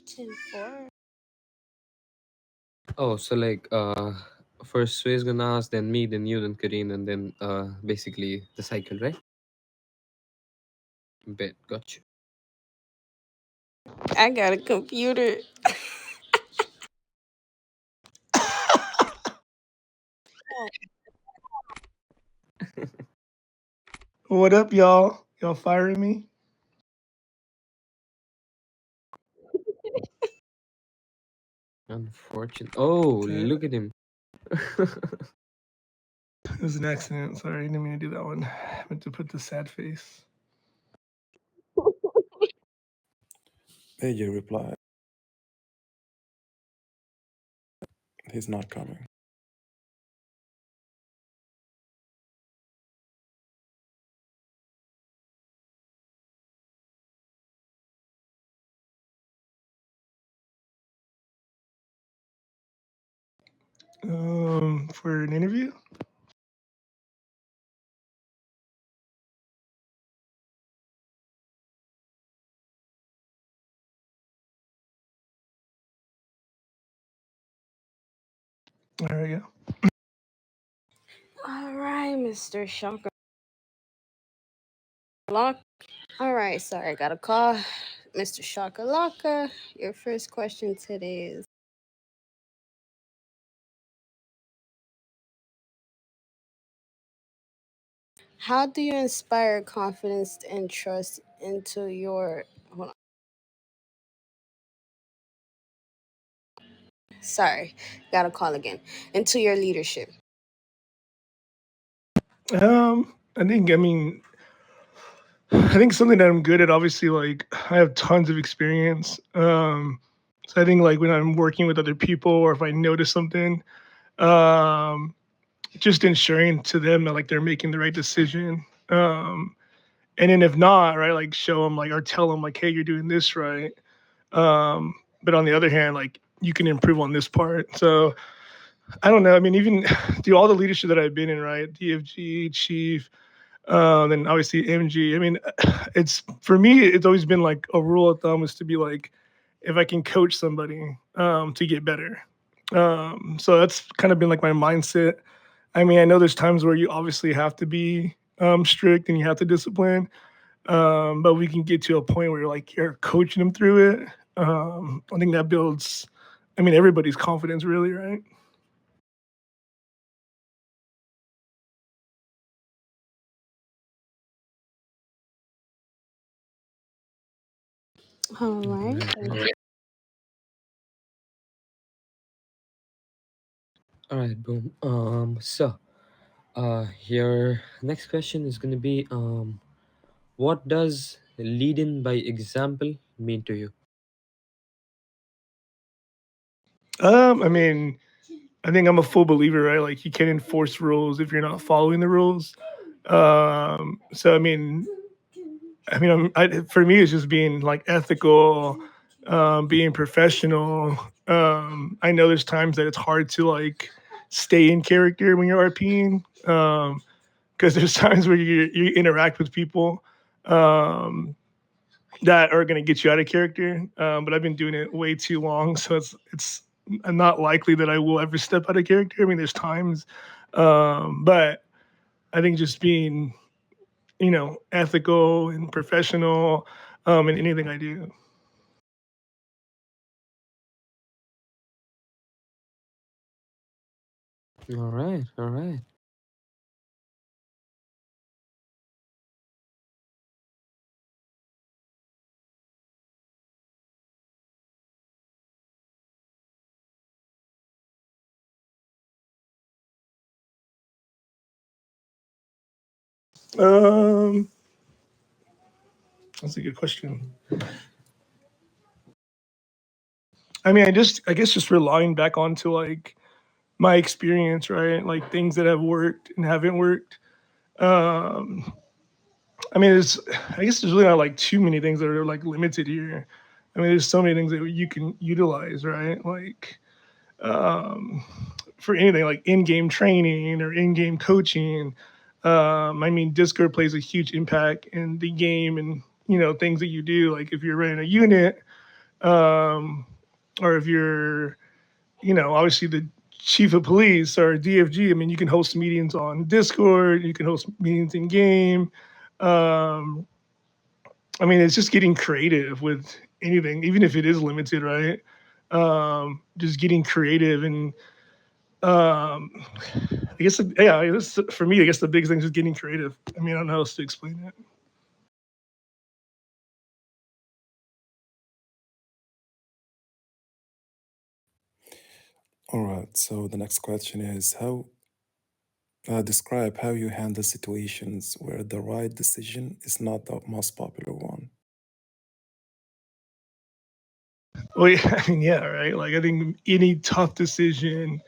10-4. Oh, so like first Sway's gonna ask, then me, then you, then Kareen, and then basically the cycle, right? Bet, gotcha. I got a computer. What up, y'all? Y'all firing me? Unfortunate. Oh, Okay. look at him. It was an accident. Sorry, I didn't mean to do that one. I meant to put the sad face. AJ replied, he's not coming. For an interview? All right, yeah. All right, Mr. Shaka. Lock. All right, sorry, I got a call. Mr. Shakalaka, your first question today is, how do you inspire confidence and trust into your hold on. Sorry, got a call again. Into your leadership. I think something that I'm good at, obviously, like I have tons of experience. So I think like when I'm working with other people or if I notice something, um, just ensuring to them that like they're making the right decision. And then if not, right, like show them like or tell them like, hey, you're doing this right. But on the other hand, like you can improve on this part. So I don't know. I mean, even through all the leadership that I've been in, right, DFG, Chief, then obviously MG. I mean, it's for me, it's always been like a rule of thumb is to be like, if I can coach somebody to get better. So that's kind of been like my mindset. I mean, I know there's times where you obviously have to be strict and you have to discipline, but we can get to a point where like you're coaching them through it. I think that builds, I mean, everybody's confidence, really, right? All right. All right, boom. So, your next question is gonna be, what does leading by example mean to you? I mean, I think I'm a full believer, right? Like you can't enforce rules if you're not following the rules. So for me, it's just being like ethical, being professional. I know there's times that it's hard to like stay in character when you're RPing, because there's times where you interact with people um, that are going to get you out of character. But I've been doing it way too long, so it's not likely that I will ever step out of character. I mean, there's times, but I think just being ethical and professional in anything I do. All right, all right. Um, that's a good question. I mean, I guess just relying back onto like my experience, right? Like things that have worked and haven't worked. Um, I mean, I guess there's really not like too many things that are like limited here. I mean, there's so many things that you can utilize, right? Like um, for anything like in-game training or in-game coaching. I mean, Discord plays a huge impact in the game and things that you do. Like if you're running a unit, um, or if you're, obviously the chief of police or DFG. I mean, you can host meetings on Discord. You can host meetings in game. Um, I mean, it's just getting creative with anything, even if it is limited, right? Just getting creative and I guess yeah, this, for me, I guess the biggest thing is just getting creative. I mean, I don't know how else to explain it. All right. So the next question is how describe how you handle situations where the right decision is not the most popular one. Well, yeah, I mean, yeah, right. Like I think any tough decision,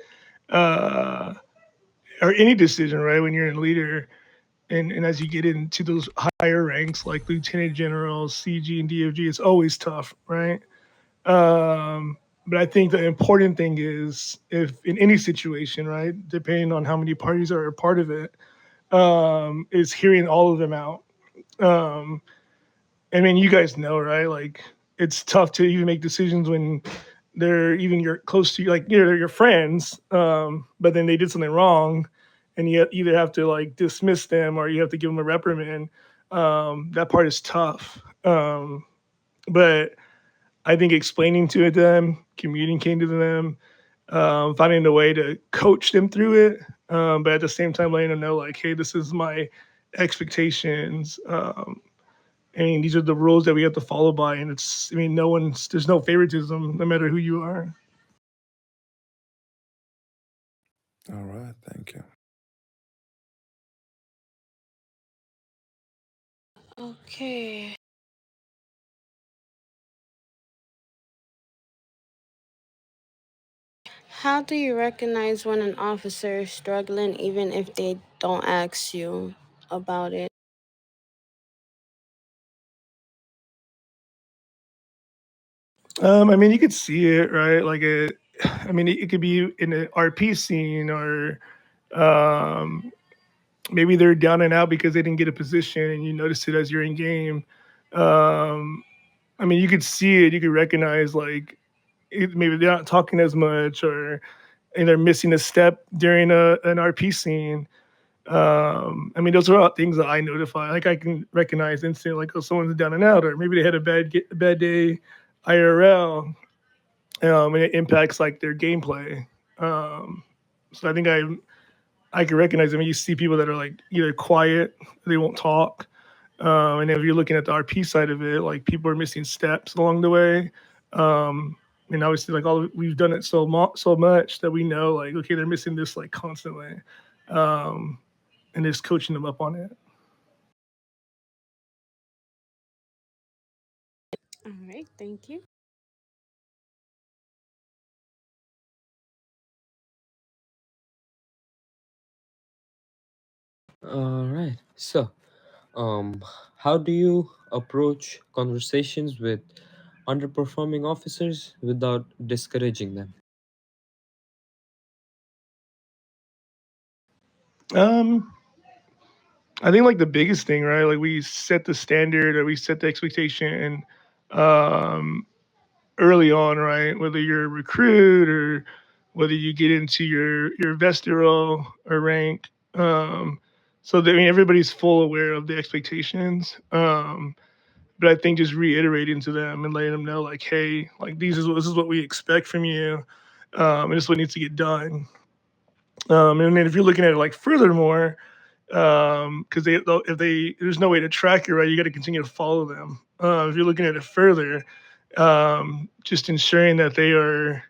uh, or any decision, right, when you're a leader, and as you get into those higher ranks like lieutenant general, CG, and DFG, it's always tough, right? But I think the important thing is if in any situation, right, depending on how many parties are a part of it, is hearing all of them out. Um, I mean, you guys know, right? Like it's tough to even make decisions when they're even you're close to you, like they're your friends, but then they did something wrong, and you either have to like dismiss them or you have to give them a reprimand. That part is tough. But I think explaining to them, communicating to them, finding a way to coach them through it, but at the same time letting them know like, hey, this is my expectations. I mean, these are the rules that we have to follow by, and it's. I mean, there's no favoritism, no matter who you are. All right. Thank you. Okay. How do you recognize when an officer is struggling even if they don't ask you about it? I mean, you could see it, right? Like it. I mean, it could be in an RP scene, or um, maybe they're down and out because they didn't get a position, and you notice it as you're in game. Um, I mean, you could see it. You could recognize like maybe they're not talking as much, or and they're missing a step during an RP scene. I mean, those are all things that I notify. Like I can recognize instantly, like, oh, someone's down and out, or maybe they had a bad day IRL, and it impacts like their gameplay. Um, so I think I can recognize. I mean, you see people that are like either quiet, they won't talk, and if you're looking at the RP side of it, like people are missing steps along the way. Um, and obviously, like we've done it so much that we know, like, okay, they're missing this like constantly, um, and just coaching them up on it. All right, thank you. All right. So, how do you approach conversations with underperforming officers without discouraging them? Um, I think like the biggest thing, right? Like we set the standard or we set the expectation um, early on, right? Whether you're a recruit or whether you get into your vested role or rank. So that, I mean, everybody's full aware of the expectations. But I think just reiterating to them and letting them know, like, hey, like this is what we expect from you, and this is what needs to get done. And then if you're looking at it like furthermore, because if they there's no way to track it, right, you got to continue to follow them. If you're looking at it further, just ensuring that they are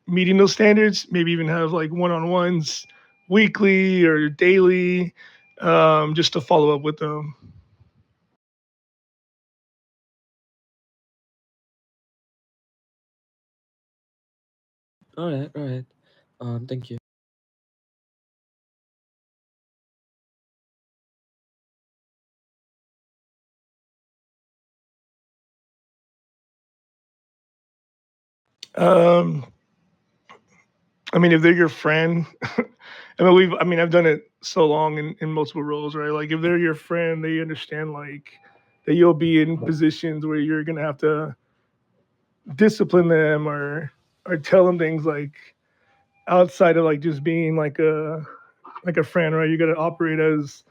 meeting those standards, maybe even have like one-on-ones weekly or daily, just to follow up with them. All right. All right. Thank you. um, I mean, if they're your friend, I mean, I've done it so long in multiple roles, right? Like if they're your friend, they understand like that you'll be in positions where you're gonna have to discipline them or tell them things like outside of like just being like a friend, right? You got to operate as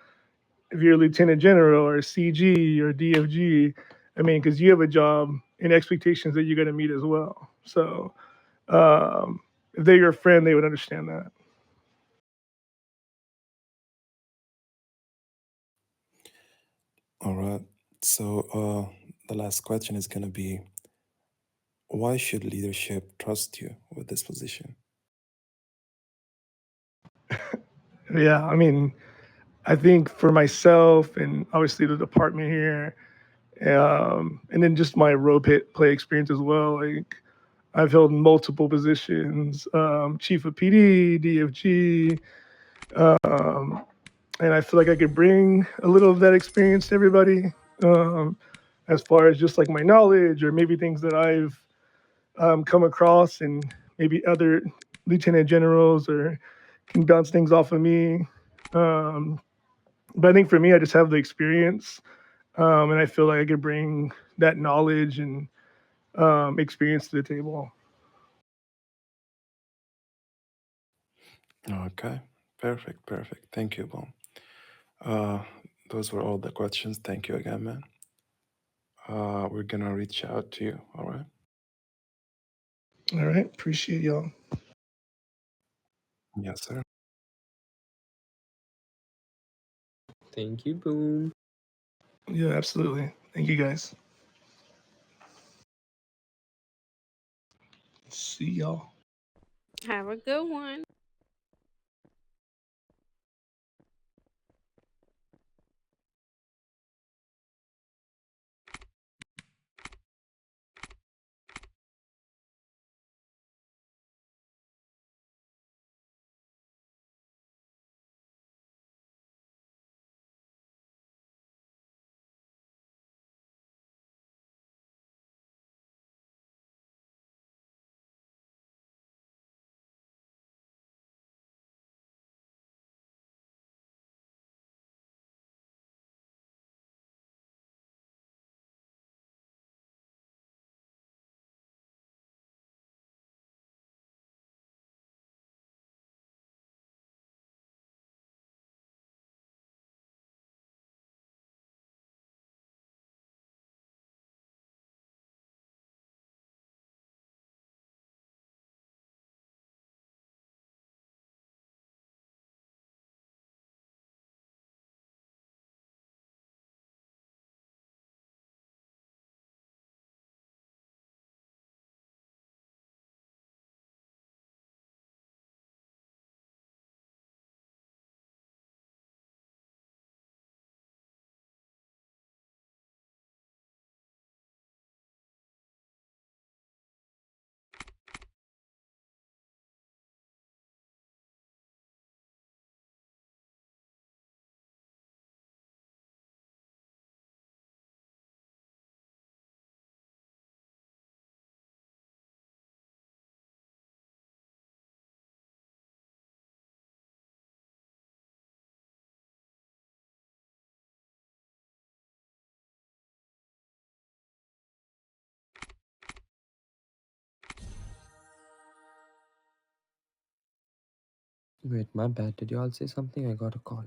if you're a lieutenant general or CG or DFG. I mean, because you have a job and expectations that you got to meet as well. So if they're your friend, they would understand that. All right. So the last question is going to be, why should leadership trust you with this position? Yeah, I mean, I think for myself and obviously the department here, and then just my play experience as well. Like I've held multiple positions, chief of PD, DFG, um, and I feel like I could bring a little of that experience to everybody, as far as just like my knowledge or maybe things that I've come across, and maybe other lieutenant generals or can bounce things off of me. Um, but I think for me, I just have the experience, and I feel like I could bring that knowledge and experience to the table. Okay. Perfect. Perfect. Thank you, Boom. Uh, those were all the questions. Thank you again, man. We're going to reach out to you. All right. All right, appreciate y'all. Yes, sir. Thank you, Boom. Yeah, absolutely. Thank you guys. See y'all. Have a good one. Wait, my bad. Did you all say something? I got a call.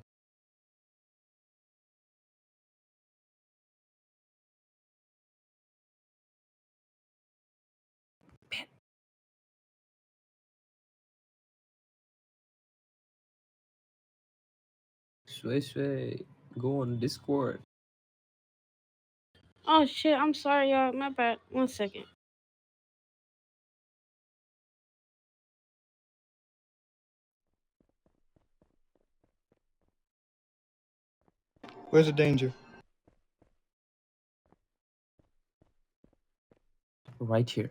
Sway, go on Discord. Oh shit, I'm sorry, y'all. My bad. 1 second. Where's the danger? Right here.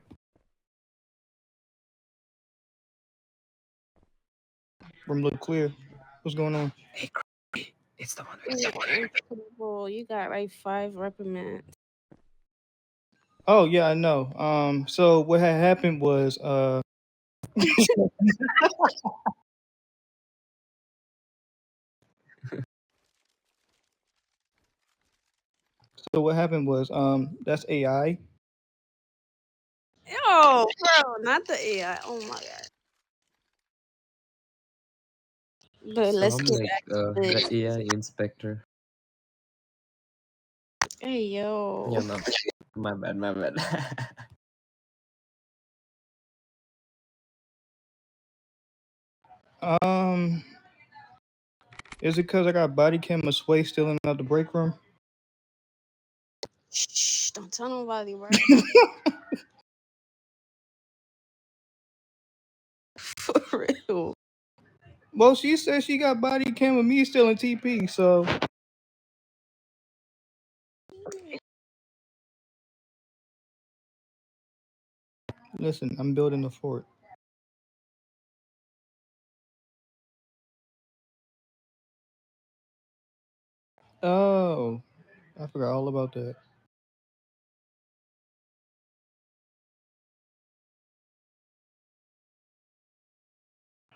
Room look clear. What's going on? Hey, it's the one with the You're double in trouble. You got like 5 reprimands. Oh yeah, I know. So what had happened was so what happened was that's AI. Oh, bro, not the AI. Oh my god. But So let's I'm get like back to the the. AI inspector. Hey Yeah, yo. my bad, my bad. Is it because I got body cam of Sway still in the break room? Shh, don't tell nobody, bro. For real. Well, she said she got body cam of me still in TP, so listen, I'm building the fort. Oh, I forgot all about that.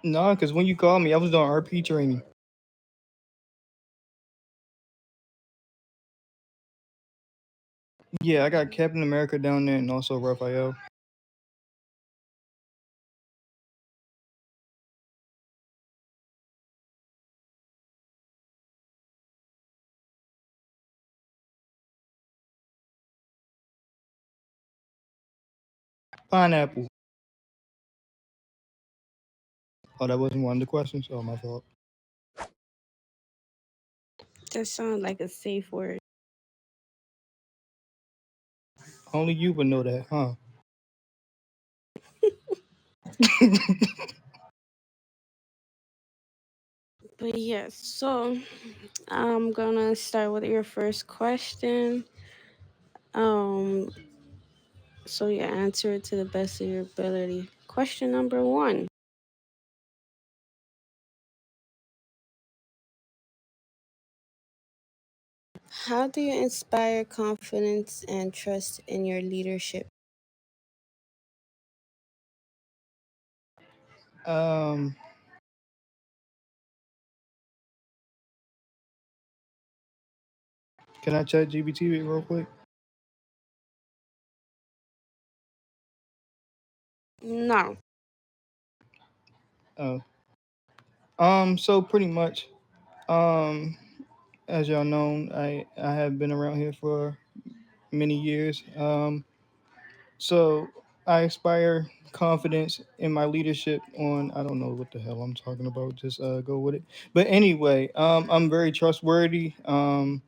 No, because when you called me, I was doing RP training. Yeah, I got Captain America down there and also Raphael. Pineapple. Oh, that wasn't one of the questions. Oh, my fault. That sounds like a safe word. Only you would know that, huh? But yes, so I'm gonna start with your first question. So you answer it to the best of your ability. Question number 1. How do you inspire confidence and trust in your leadership? Um, can I chat GBT real quick? No. Oh. So pretty much, as y'all know, I have been around here for many years. So I inspire confidence in my leadership on I don't know what the hell I'm talking about. Just go with it. But anyway, I'm very trustworthy. I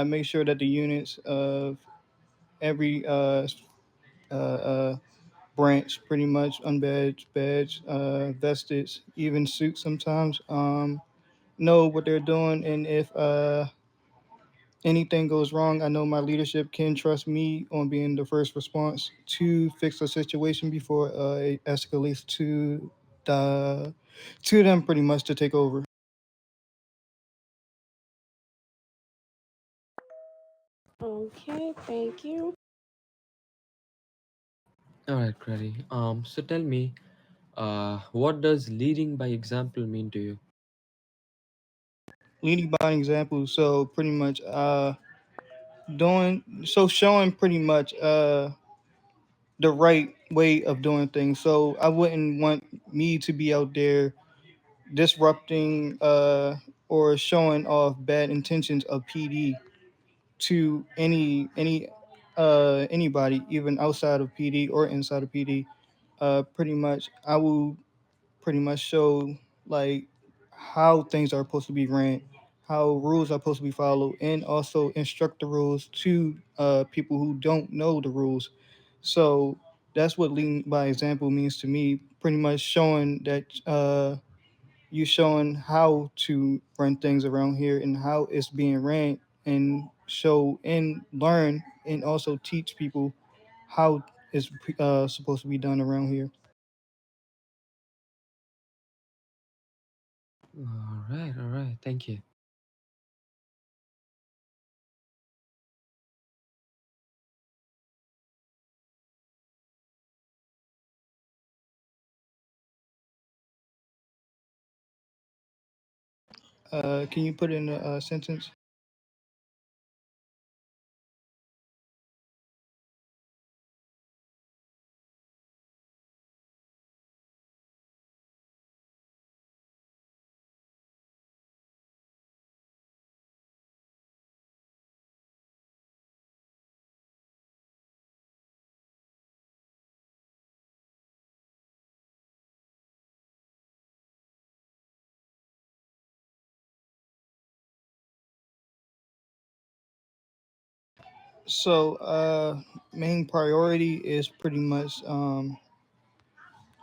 make sure that the units of every branch, pretty much unbadged, badge, vested, even suit sometimes, know what they're doing, and if anything goes wrong, I know my leadership can trust me on being the first response to fix a situation before it escalates the to them pretty much to take over. Okay, thank you. All right, Crowley. So tell me, what does leading by example mean to you? Leading by example, so pretty much showing pretty much the right way of doing things. So I wouldn't want me to be out there disrupting or showing off bad intentions of PD to anybody, even outside of PD or inside of PD. Pretty much, I will pretty much show like how things are supposed to be ran, how rules are supposed to be followed, and also instruct the rules to people who don't know the rules. So that's what leading by example means to me. Pretty much showing that you showing how to run things around here and how it's being ran, and show and learn and also teach people how it's supposed to be done around here. All right, all right. Thank you. Can you put in a sentence? So, main priority is pretty much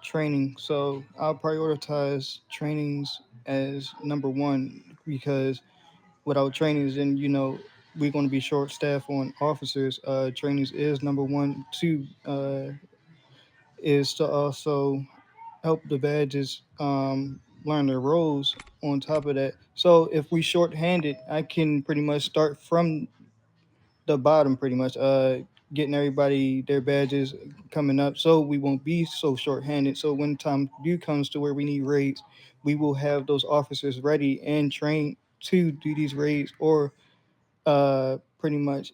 training. So, I'll prioritize trainings as number one because without trainings, then we're going to be short staffed on officers. Trainings is number one. Two is to also help the badges learn their roles. On top of that, so if we shorthanded, I can pretty much start from the bottom, pretty much getting everybody their badges coming up, so we won't be so shorthanded. So when time do comes to where we need raids, we will have those officers ready and trained to do these raids, or pretty much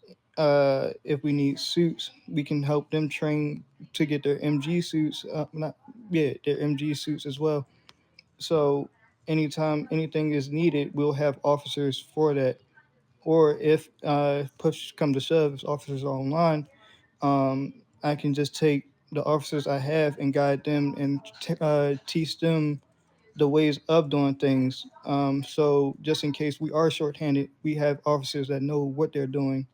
if we need suits, we can help them train to get their MG suits. Not Yeah, their MG suits as well. So anytime anything is needed, we'll have officers for that. Or if push come to shove, if officers are online, I can just take the officers I have and guide them and teach them the ways of doing things. So just in case we are shorthanded, we have officers that know what they're doing.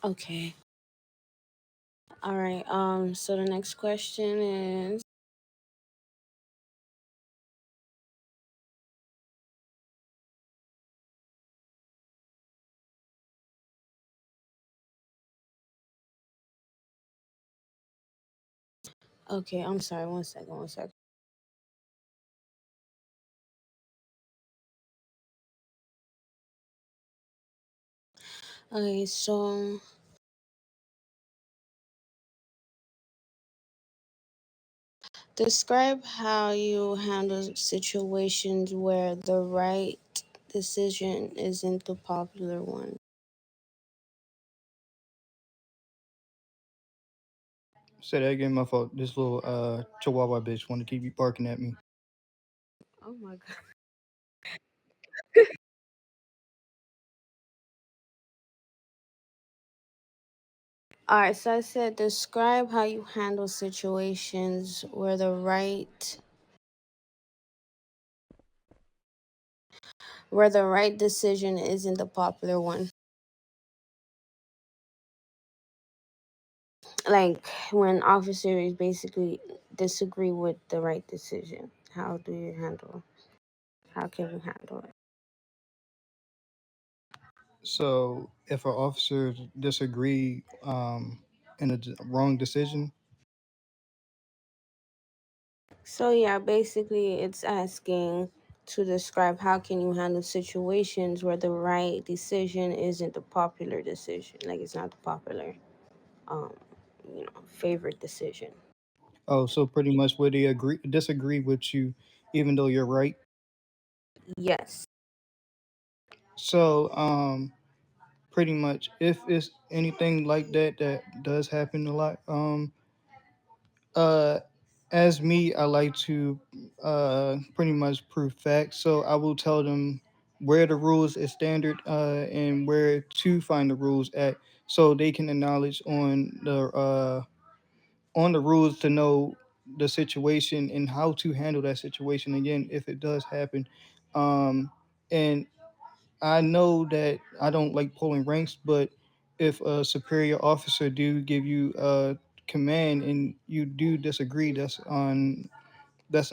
Okay. All right. So the next question is, okay, I'm sorry, one second, one second. Okay, so describe how you handle situations where the right decision isn't the popular one. Say that again, my fault. This little chihuahua bitch want to keep you barking at me. Oh my god. All right, so I said describe how you handle situations where the right decision isn't the popular one. Like when officers basically disagree with the right decision. How can you handle it? So if our officers disagree in a wrong decision, So yeah, basically it's asking to describe how can you handle situations where the right decision isn't the popular decision. Like it's not the popular um favorite decision. oh, so pretty much where they disagree with you, even though you're right. Yes. So pretty much if it's anything like that that does happen a lot, uh as me, I like to pretty much prove facts. So I will tell them where the rules is standard and where to find the rules at, so they can acknowledge on the rules to know the situation and how to handle that situation again if it does happen. And I know that I don't like pulling ranks, but if a superior officer do give you a command and you do disagree, that's an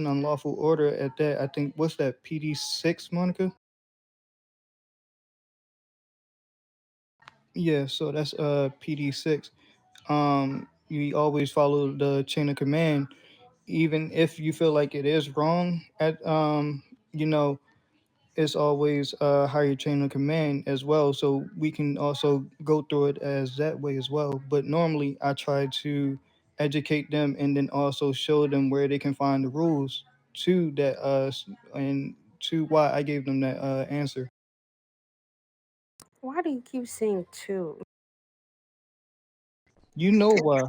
unlawful order at that. I think what's that, PD 6, Monica? Yeah, so that's PD 6. You always follow the chain of command, even if you feel like it is wrong. You know, it's always a higher chain of command as well. So we can also go through it as that way as well. But normally I try to educate them and then also show them where they can find the rules to that and to why I gave them that answer. Why do you keep saying two? You know why.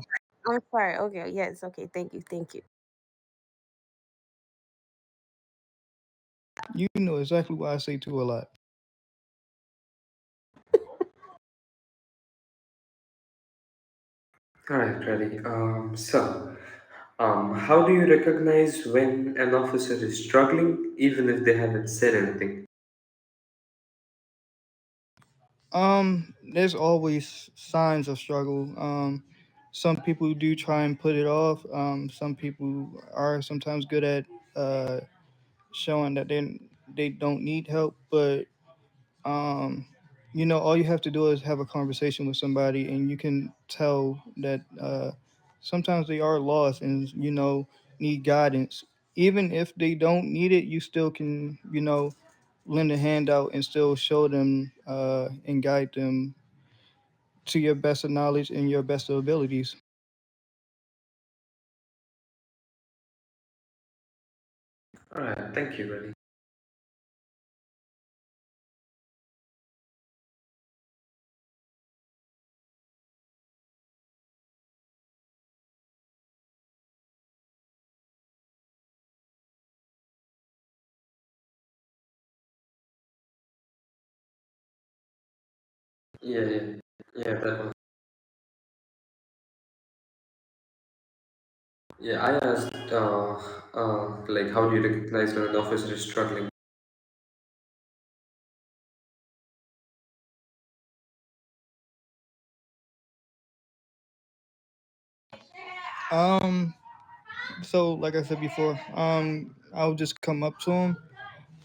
I'm sorry. Okay, yes, okay, thank you, thank you. You know exactly what I say to a lot. All right, ready. How do you recognize when an officer is struggling, even if they haven't said anything? There's always signs of struggle. Some people do try and put it off. Some people are sometimes good at uh showing that they don't need help, but um all you have to do is have a conversation with somebody and you can tell that sometimes they are lost and need guidance. Even if they don't need it, you still can lend a hand out and still show them and guide them to your best of knowledge and your best of abilities. All right, thank you, ready. Yeah, yeah, yeah, that one. Yeah, I asked, like, how do you recognize when an officer is struggling? um so like I said before, I'll just come up to them.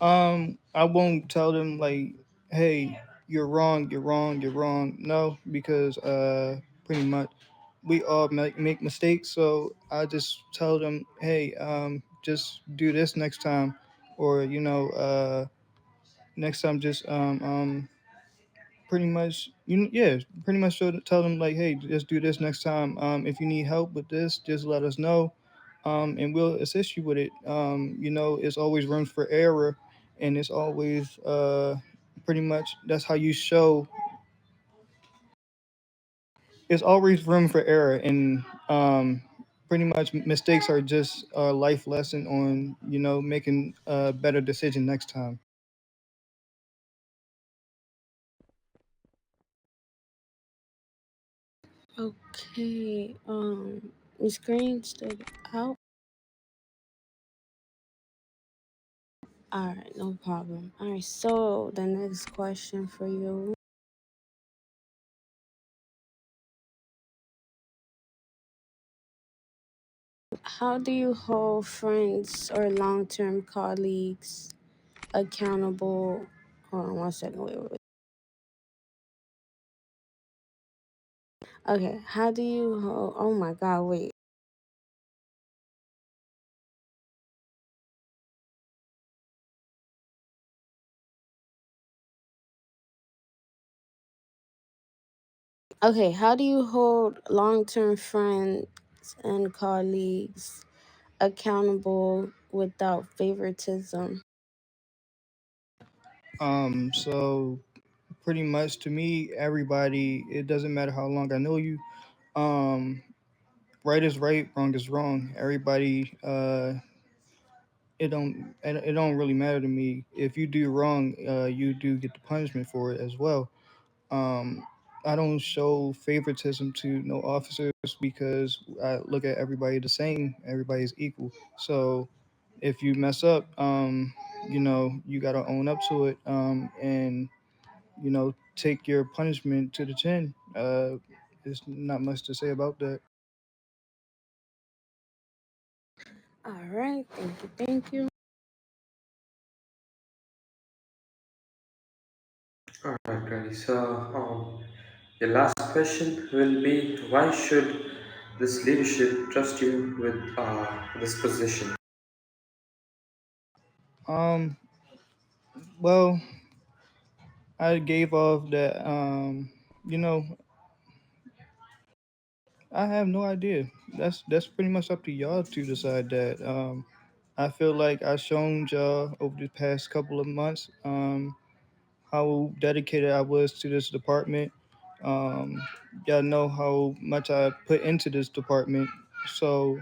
I won't tell them like, "Hey, you're wrong, you're wrong, you're wrong." No, because pretty much we all make mistakes. So I just tell them, "Hey, just do this next time," or next time just pretty much yeah, pretty much tell them like, "Hey, just do this next time. If you need help with this, just let us know." And we'll assist you with it. It's always room for error, and it's always pretty much that's how you show. It's always room for error, and pretty much mistakes are just a life lesson on making a better decision next time. Okay. Is screen still out? All right, no problem. All right, so the next question for you: how do you hold friends or long-term colleagues accountable? Hold on one second. Wait. Okay, how do you hold? Oh my God, wait. Okay, how do you hold long-term friends and colleagues accountable without favoritism? So pretty much to me, everybody, it doesn't matter how long I know you. Um, right is right, wrong is wrong. Everybody, it don't really matter to me. If you do wrong, you do get the punishment for it as well. Um, I don't show favoritism to no officers because I look at everybody the same. Everybody's equal. So if you mess up, you gotta own up to it, and take your punishment to the chin. There's not much to say about that. All right, thank you, thank you. All right, ready. Your last question will be, why should this leadership trust you with this position? Um, well, I gave off that. You know, I have no idea. That's pretty much up to y'all to decide that. I feel like I shown y'all over the past couple of months how dedicated I was to this department. Um, y'all know how much I put into this department. So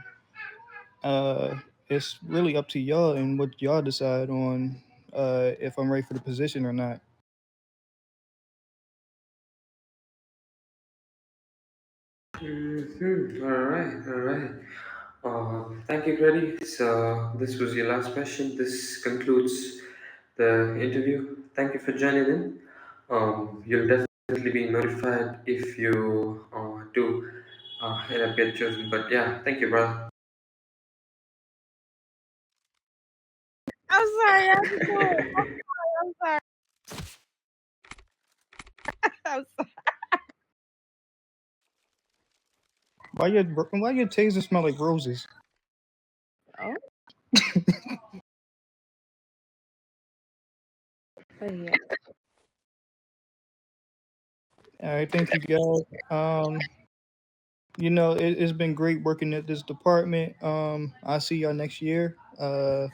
uh, it's really up to y'all and what y'all decide on if I'm ready for the position or not. All right, all right. Thank you, Grady. So this was your last question. This concludes the interview. Thank you for joining in. You'll definitely be notified if you do end up get chosen. But yeah, thank you, bro. I'm sorry. I'm sorry. I'm sorry. I'm sorry. Why your taser smell like roses? Oh, but yeah. All right, thank you guys. It's been great working at this department. I'll see y'all next year. Yeah,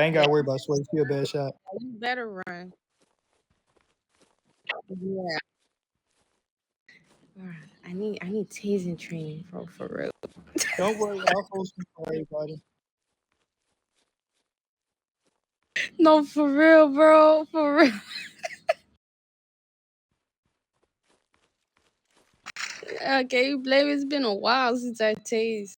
I ain't Yeah, gotta worry about sweat. She a bad shot. you better run. Yeah. Alright, I need tasing training, bro, for real. Don't worry, I'll post it for everybody. No, for real, bro. For real. Okay, you blame it's been a while since I tased.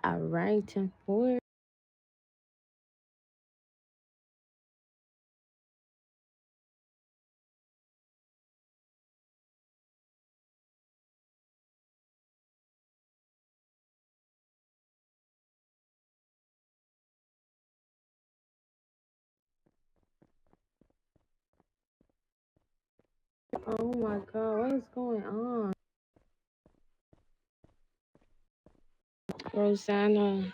Alright, 10-4. Oh my god, what is going on? Rosanna.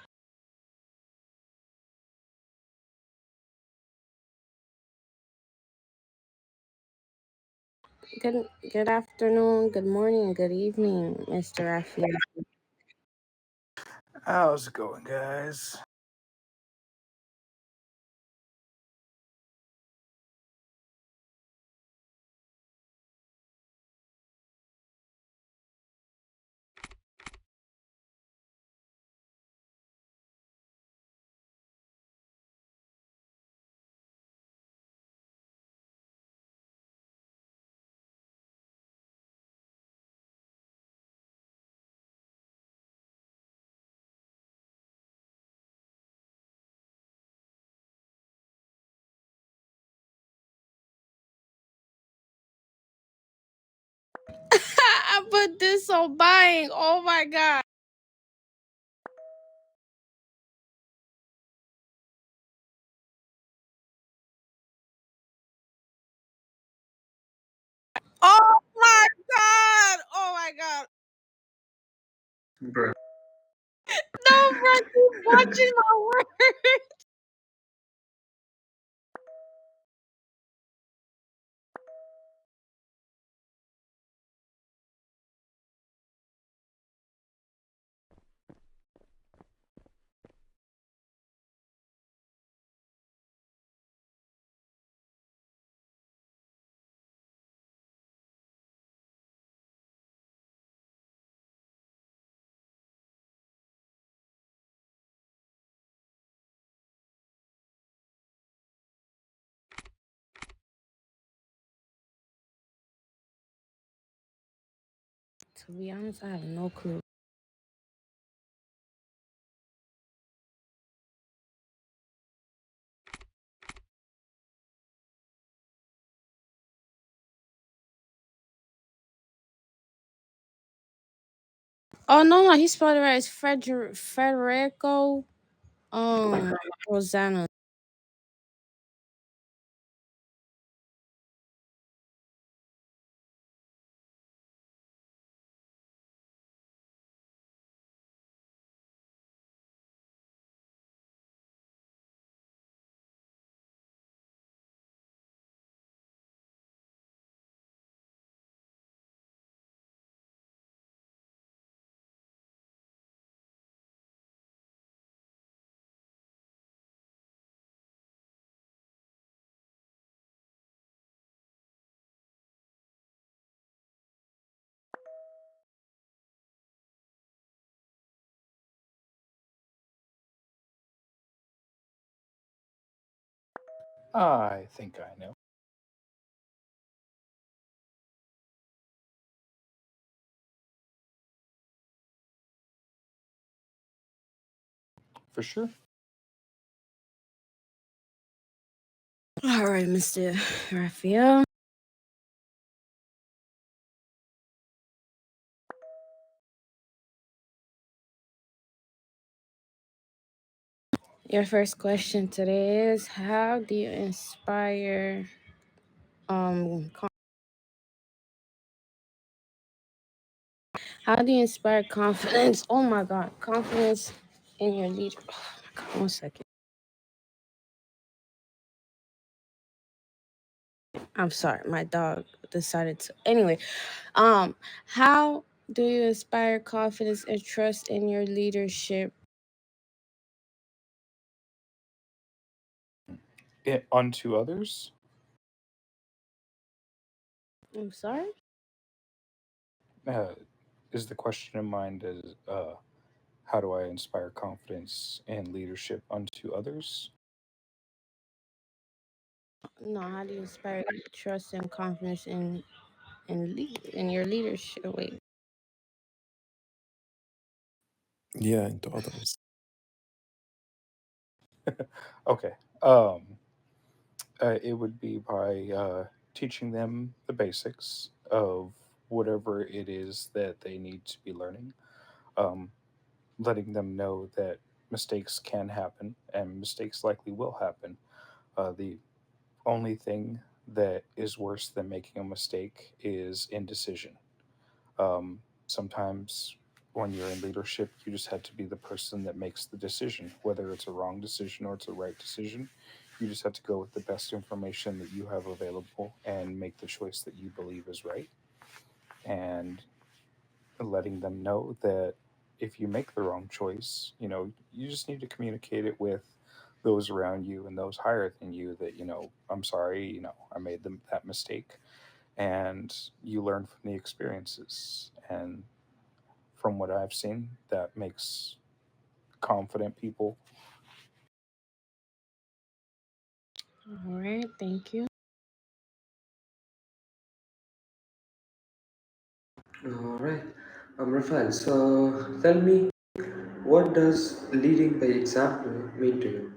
Good afternoon, good morning, good evening, Mr. Rafi. How's it going, guys? I put this on buying. Oh my god. Oh my god. Oh my god. Bro. No, bro, keep watching my work. To be honest, I have no clue. Oh no, he spelled it right. It's Federico Rosanna. I think I know. For sure. All right, Mr. Raphael. Your first question today is, how do you inspire con- how do you inspire confidence? Oh my god, confidence in your leader. Oh my god, 1 second. I'm sorry, my dog decided to. Anyway, how do you inspire confidence and trust in your leadership? Unto others? I'm sorry. Uh, is the question in mind as how do I inspire confidence and leadership unto others? No, how do you inspire trust and confidence in your leadership? Wait. Yeah, into others. Okay. It would be by teaching them the basics of whatever it is that they need to be learning, um, letting them know that mistakes can happen and mistakes likely will happen. The only thing that is worse than making a mistake is indecision. Sometimes when you're in leadership, you just have to be the person that makes the decision, whether it's a wrong decision or it's a right decision. You just have to go with the best information that you have available and make the choice that you believe is right. And letting them know that if you make the wrong choice, you just need to communicate it with those around you and those higher than you that, I'm sorry, I made that mistake. And you learn from the experiences. And from what I've seen, that makes confident people. All right, thank you. All right. Rafael, so tell me, what does leading by example mean to you?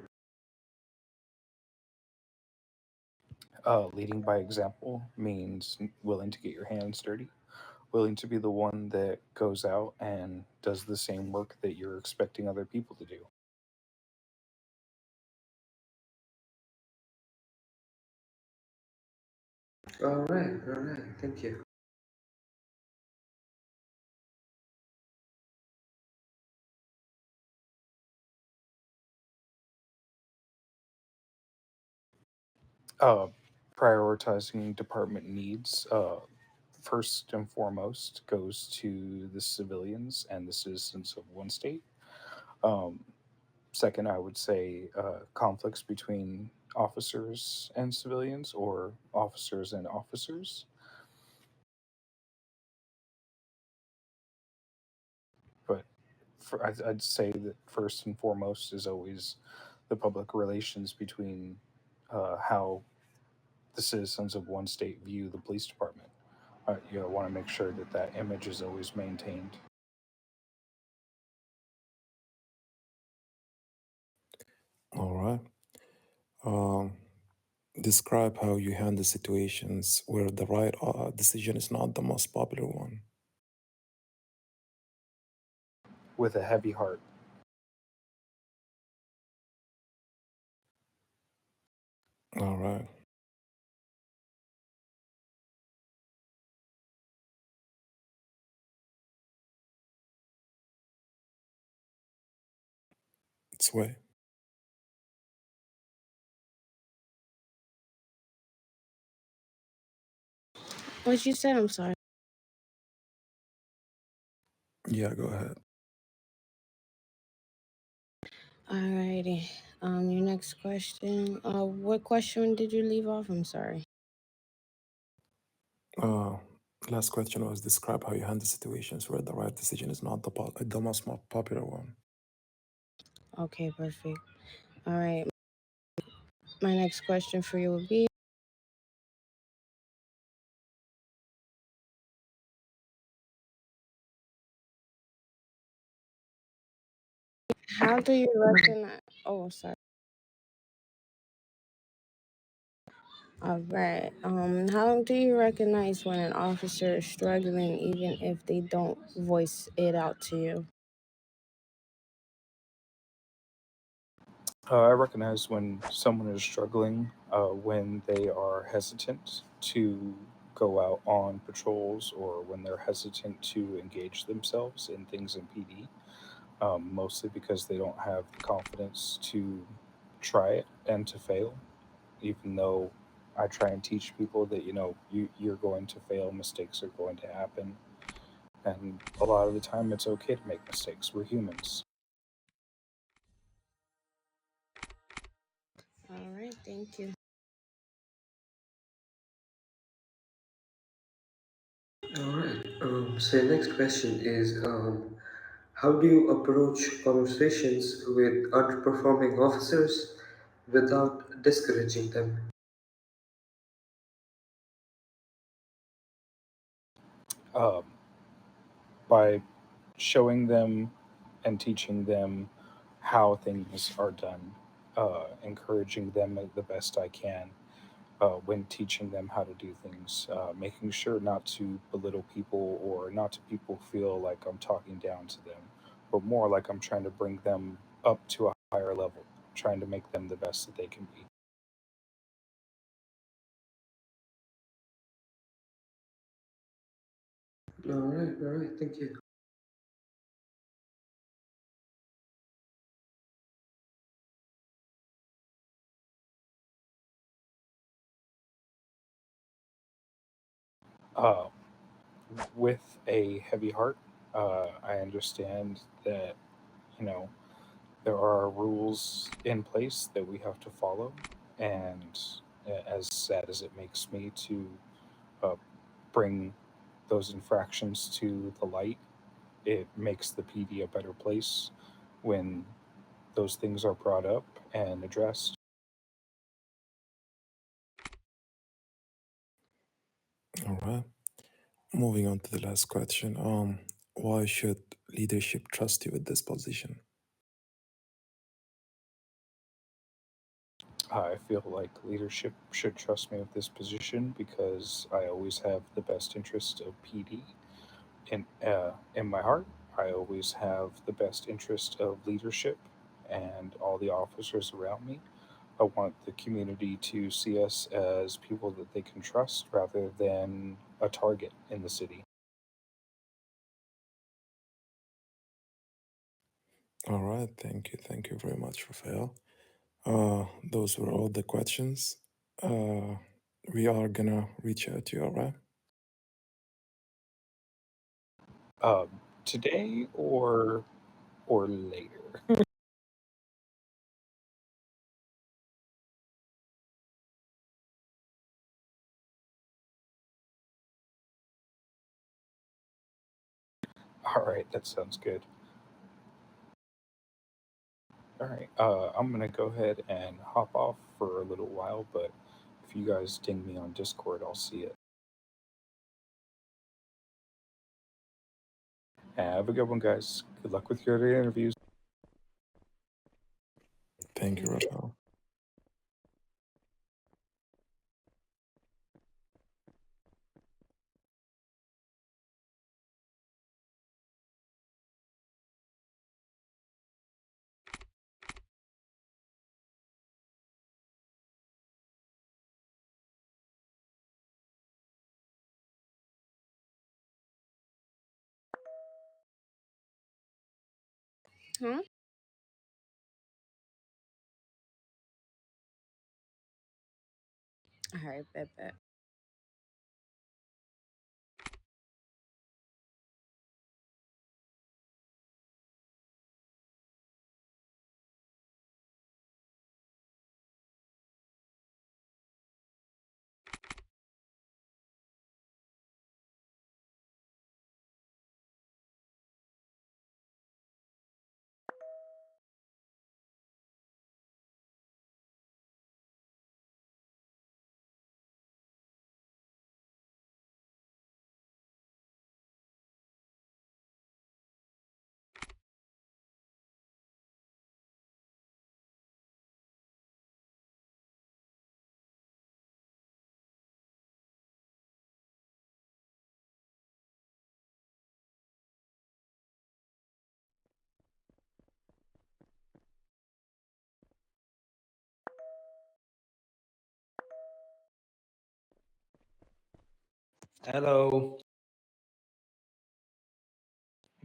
Leading by example means willing to get your hands dirty, willing to be the one that goes out and does the same work that you're expecting other people to do. All right, thank you. Uh, Prioritizing department needs, first and foremost, goes to the civilians and the citizens of one state. Um, Second, I would say conflicts between officers and civilians or officers and officers. But I'd say that first and foremost is always the public relations between how the citizens of one state view the police department. You want to make sure that that image is always maintained. All right. Um, Describe how you handle situations where the right decision is not the most popular one. With a heavy heart. All right. It's way. What you said? I'm sorry. Yeah, go ahead. Alrighty. Your next question. What question did you leave off? I'm sorry. Uh, Last question was describe how you handle situations where the right decision is not the most popular one. Okay, perfect. All right. My next question for you would be, how do you recognize? Oh, sorry. All right. How do you recognize when an officer is struggling, even if they don't voice it out to you? I recognize when someone is struggling, when they are hesitant to go out on patrols, or when they're hesitant to engage themselves in things in PD, mostly because they don't have the confidence to try it and to fail, even though I try and teach people that, you're going to fail, mistakes are going to happen. And a lot of the time, it's okay to make mistakes. We're humans. All right. Thank you. All right. So the next question is, how do you approach conversations with underperforming officers without discouraging them? Um, by showing them and teaching them how things are done, encouraging them the best I can when teaching them how to do things, making sure not to belittle people or not to people feel like I'm talking down to them, but more like I'm trying to bring them up to a higher level, trying to make them the best that they can be. All right, thank you. Uh, with a heavy heart, I understand that, you know, there are rules in place that we have to follow. And as sad as it makes me to uh, bring those infractions to the light, it makes the PD a better place when those things are brought up and addressed. All right. Moving on to the last question. Why should leadership trust you with this position? I feel like leadership should trust me with this position because I always have the best interest of PD in my heart. I always have the best interest of leadership and all the officers around me. I want the community to see us as people that they can trust rather than a target in the city. All right. Thank you. Thank you very much, Rafael. Those were all the questions. Uh, we are gonna reach out to you. All right. Um, Today or later. All right, that sounds good. All right, I'm gonna go ahead and hop off for a little while, but if you guys ding me on Discord, I'll see it. Have a good one, guys. Good luck with your other interviews. Thank you, Rafael. Huh? All right, bet. Hello.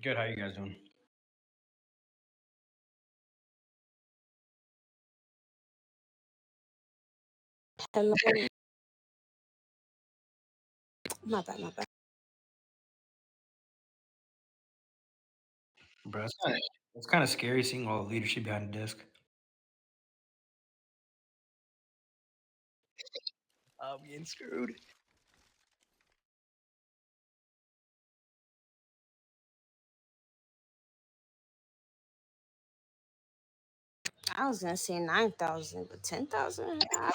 Good. How you guys doing? Hello. My bad, my bad. Bro, it's kind of scary seeing all the leadership behind the desk. I'm getting screwed. I was gonna say 9,000, but 10,000? I'll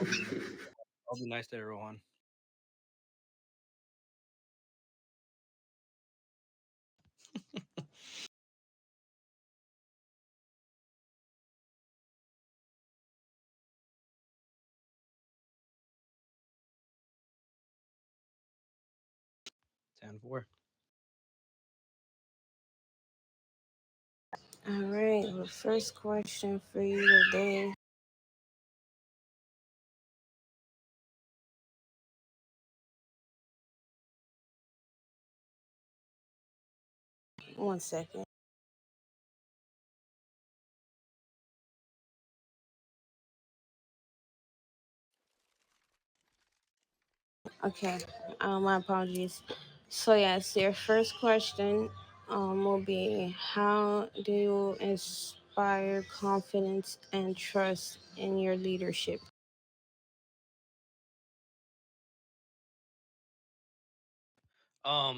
be, I'll be nice to everyone. Ten four. All right. Well, first question for you today. One second. Okay. My apologies. So yes, your first question will be, how do you inspire confidence and trust in your leadership?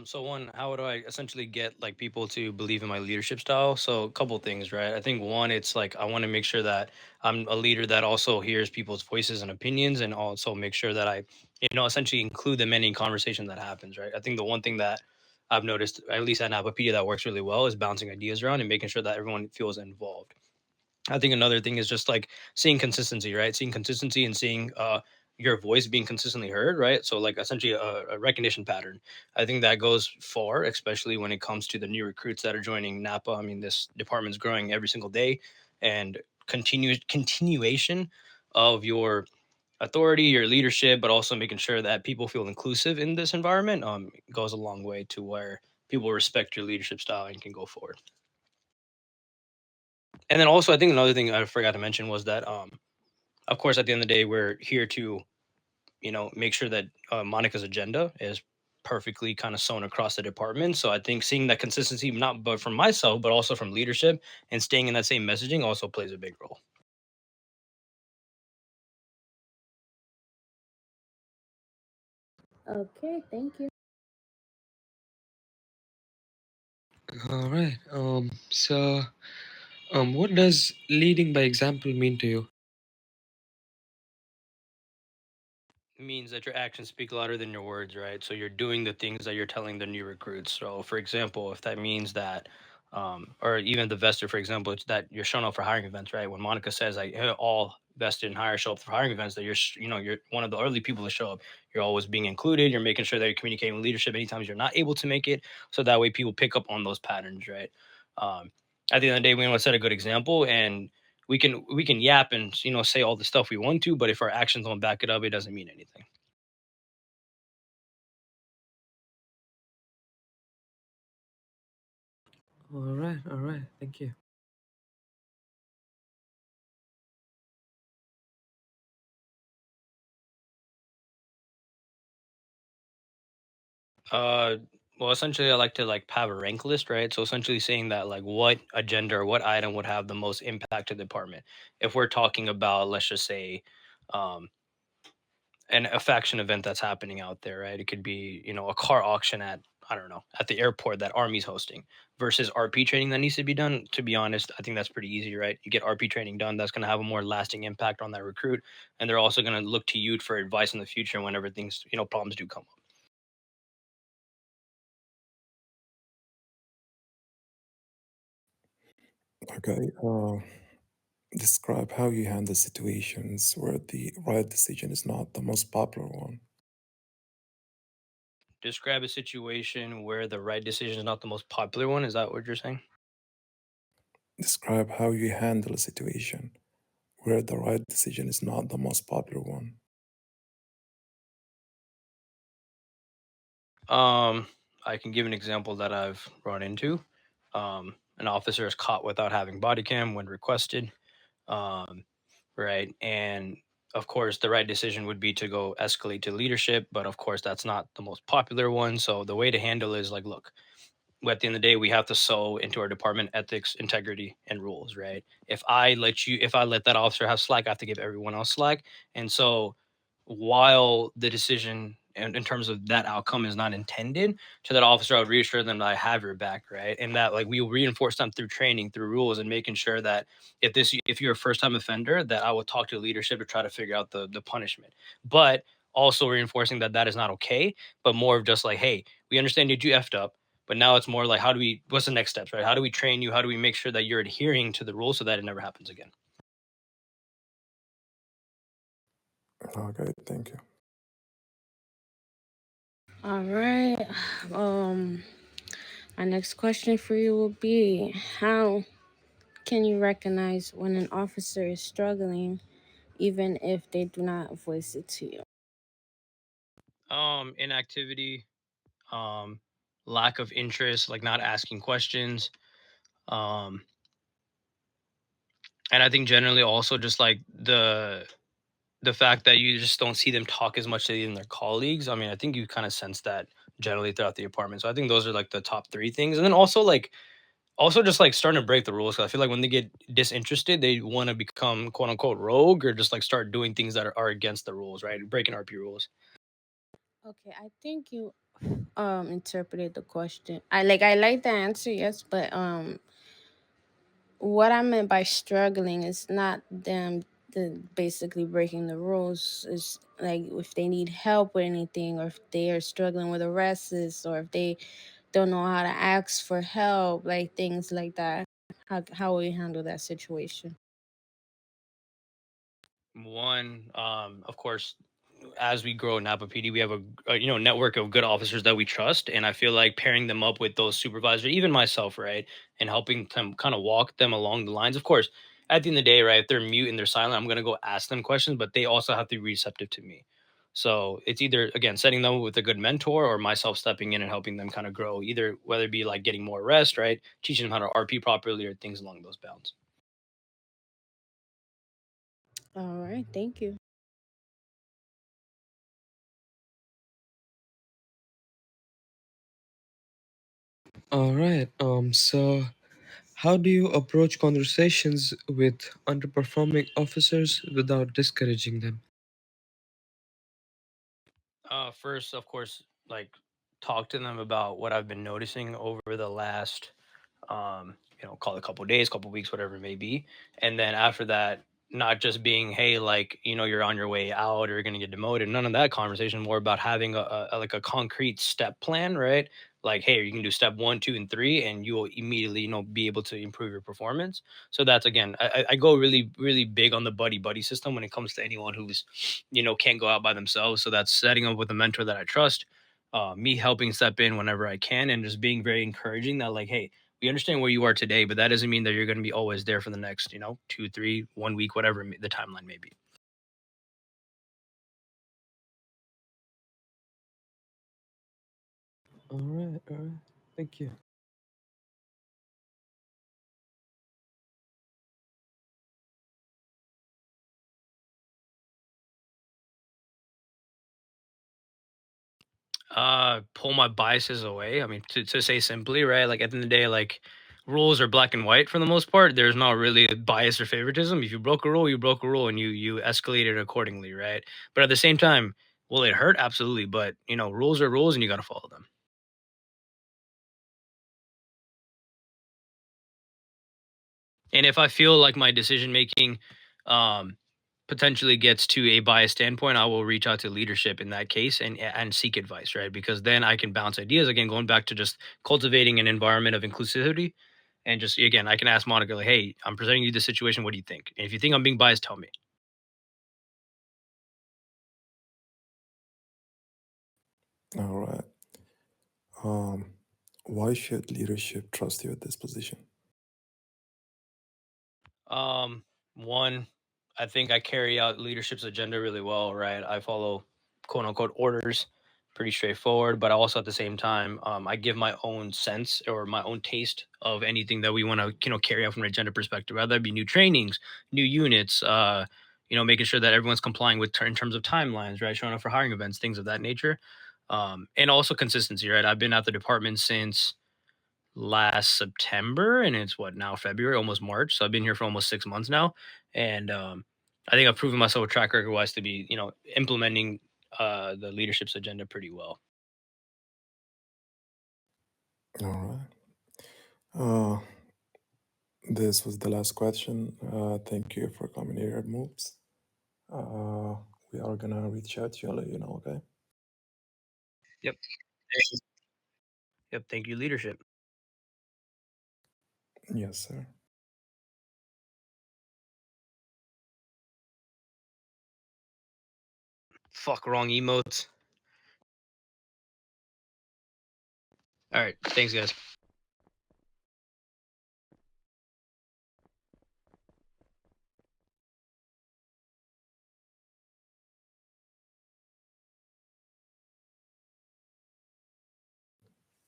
So one, how would I essentially get like people to believe in my leadership style? So a couple things, right? I think one, it's like I want to make sure that I'm a leader that also hears people's voices and opinions, and also make sure that I, essentially include them in any conversation that happens, right? I think the one thing that I've noticed, at least at Napapedia, that works really well is bouncing ideas around and making sure that everyone feels involved. I think another thing is just like seeing consistency, right? Seeing consistency and seeing your voice being consistently heard, right? So like essentially a recognition pattern. I think that goes far, especially when it comes to the new recruits that are joining Napa. I mean, this department's growing every single day, and continuation of your authority, your leadership, but also making sure that people feel inclusive in this environment goes a long way to where people respect your leadership style and can go forward. And then also, I think another thing I forgot to mention was that of course, at the end of the day, we're here to, make sure that Monica's agenda is perfectly kind of sewn across the department. So I think seeing that consistency, not but from myself, but also from leadership, and staying in that same messaging also plays a big role. Okay, thank you. All right. What does leading by example mean to you? Means that your actions speak louder than your words, right? So you're doing the things that you're telling the new recruits. So, for example, if that means that, or even the vested, for example, it's that you're showing up for hiring events, right? When Monica says like, "Hey, all vested and hire show up for hiring events," that you're one of the early people to show up. You're always being included. You're making sure that you're communicating with leadership anytime you're not able to make it, so that way people pick up on those patterns, right? Um, at the end of the day, we want to set a good example, and we can yap and say all the stuff we want to, but if our actions don't back it up, it doesn't mean anything. All right. All right. Thank you. Uh, well, essentially, I like to like have a rank list, right? So essentially, saying that like what agenda or what item would have the most impact to the department. If we're talking about, let's just say, um, an a faction event that's happening out there, right? It could be a car auction at, I don't know, at the airport that Army's hosting versus RP training that needs to be done. To be honest, I think that's pretty easy, right? You get RP training done, that's going to have a more lasting impact on that recruit, and they're also going to look to you for advice in the future whenever things, problems do come up. Okay. Describe how you handle situations where the right decision is not the most popular one. Describe a situation where the right decision is not the most popular one. Is that what you're saying? Describe how you handle a situation where the right decision is not the most popular one. I can give an example that I've run into. An officer is caught without having body cam when requested. Um, right. And of course, the right decision would be to go escalate to leadership, but of course, that's not the most popular one. So the way to handle is like, look, at the end of the day, we have to sew into our department ethics, integrity, and rules, right? If I let that officer have slack, I have to give everyone else slack. And so, while the decision in terms of that outcome is not intended to that officer, I would reassure them that I have your back, right? And that like we will reinforce them through training, through rules, and making sure that if you're a first time offender, that I will talk to leadership to try to figure out the punishment. But also reinforcing that that is not okay, but more of just like, hey, we understand you effed up, but now it's more like, what's the next steps, right? How do we train you? How do we make sure that you're adhering to the rules so that it never happens again? Okay, thank you. All right. My next question for you will be, how can you recognize when an officer is struggling, even if they do not voice it to you? Inactivity, lack of interest, like not asking questions. Um, and I think generally also just like the fact that you just don't see them talk as much to even their colleagues. I mean, I think you kind of sense that generally throughout the apartment. So I think those are like the top three things. And then also just like starting to break the rules. 'Cause I feel like when they get disinterested, they want to become quote unquote rogue or just like start doing things that are against the rules, right? Breaking RP rules. Okay, I think you interpreted the question. I like the answer, yes, but what I meant by struggling is not them basically breaking the rules. Is like if they need help with anything, or if they are struggling with arrests, or if they don't know how to ask for help, like things like that. How will you handle that situation? One, of course, as we grow in Napa PD, we have a network of good officers that we trust, and I feel like pairing them up with those supervisors, even myself, right, and helping them kind of walk them along the lines. Of course, at the end of the day, right, if they're mute and they're silent, I'm gonna go ask them questions, but they also have to be receptive to me. So it's either again setting them with a good mentor or myself stepping in and helping them kind of grow, either whether it be like getting more rest, right, teaching them how to RP properly or things along those bounds. All right, thank you. All right. So how do you approach conversations with underperforming officers without discouraging them? First, of course, like talk to them about what I've been noticing over the last, call it a couple days, couple weeks, whatever it may be. And then after that, not just being, hey, like, you're on your way out or you're going to get demoted. None of that conversation, more about having like a concrete step plan, right? Like, hey, you can do step 1, 2, and 3, and you will immediately, be able to improve your performance. So that's again, I go really, really big on the buddy system when it comes to anyone who's, can't go out by themselves. So that's setting up with a mentor that I trust, me helping step in whenever I can, and just being very encouraging that like, hey, we understand where you are today, but that doesn't mean that you're going to be always there for the next, 2, 3, 1 week, whatever the timeline may be. All right. All right. Thank you. Pull my biases away. I mean, to say simply, right? Like at the end of the day, like rules are black and white for the most part. There's not really a bias or favoritism. If you broke a rule, you broke a rule, and you escalate it accordingly, right? But at the same time, will it hurt? Absolutely. But rules are rules, and you got to follow them. And if I feel like my decision making um, potentially gets to a biased standpoint, I will reach out to leadership in that case and seek advice, right? Because then I can bounce ideas again, going back to just cultivating an environment of inclusivity. And just again, I can ask Monica, like, hey, I'm presenting you this situation. What do you think? And if you think I'm being biased, tell me. All right. Um, why should leadership trust you at this position? One, I think I carry out leadership's agenda really well, right? I follow quote unquote orders pretty straightforward. But also at the same time, I give my own sense or my own taste of anything that we want to carry out from an agenda perspective, whether that be new trainings, new units, making sure that everyone's complying with in terms of timelines, right? Showing up for hiring events, things of that nature, and also consistency, right? I've been at the department since last September, and it's what now February, almost March. So I've been here for almost 6 months now, and I think I've proven myself track record wise to be implementing the leadership's agenda pretty well. All right. This was the last question. Thank you for coming here, Moops. We are gonna reach out to you and let you know, okay? Yep. Yep. Thank you, leadership. Yes, sir. Fuck wrong emotes. All right. Thanks, guys.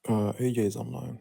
AJ is online.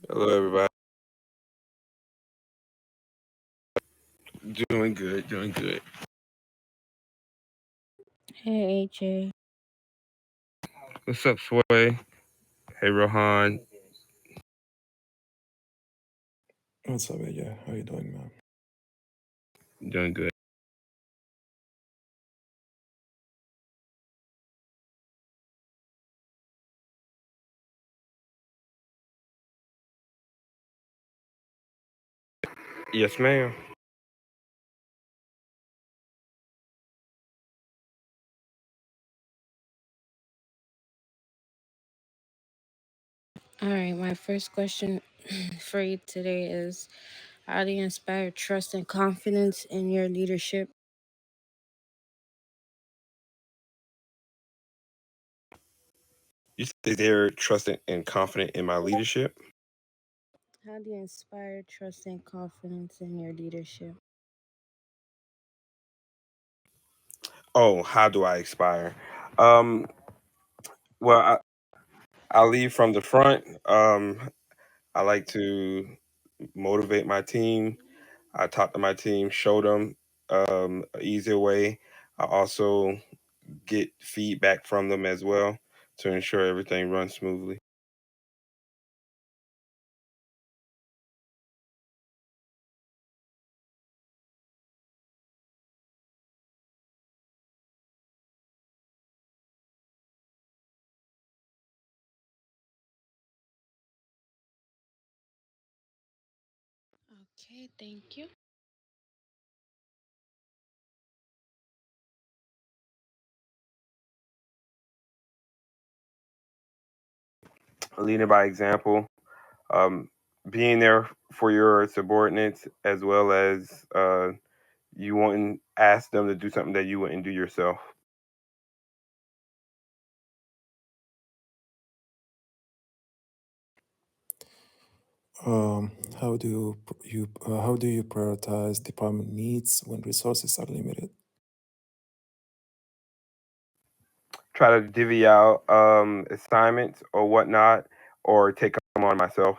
Hello, everybody. Doing good, doing good. Hey, AJ. What's up, Sway? Hey, Rohan. What's up, AJ? How you doing, man? Doing good. Yes, ma'am. All right, my first question for you today is, how do you inspire trust and confidence in your leadership? You say they're trusting and confident in my leadership? How do you inspire trust and confidence in your leadership? Oh, how do I inspire? Um, well, I lead from the front. I like to motivate my team. I talk to my team, show them an easier way. I also get feedback from them as well to ensure everything runs smoothly. Okay, thank you. Leading by example, um, being there for your subordinates, as well as you wouldn't ask them to do something that you wouldn't do yourself. how do you prioritize department needs when resources are limited? Try to divvy out assignments or whatnot, or take them on myself,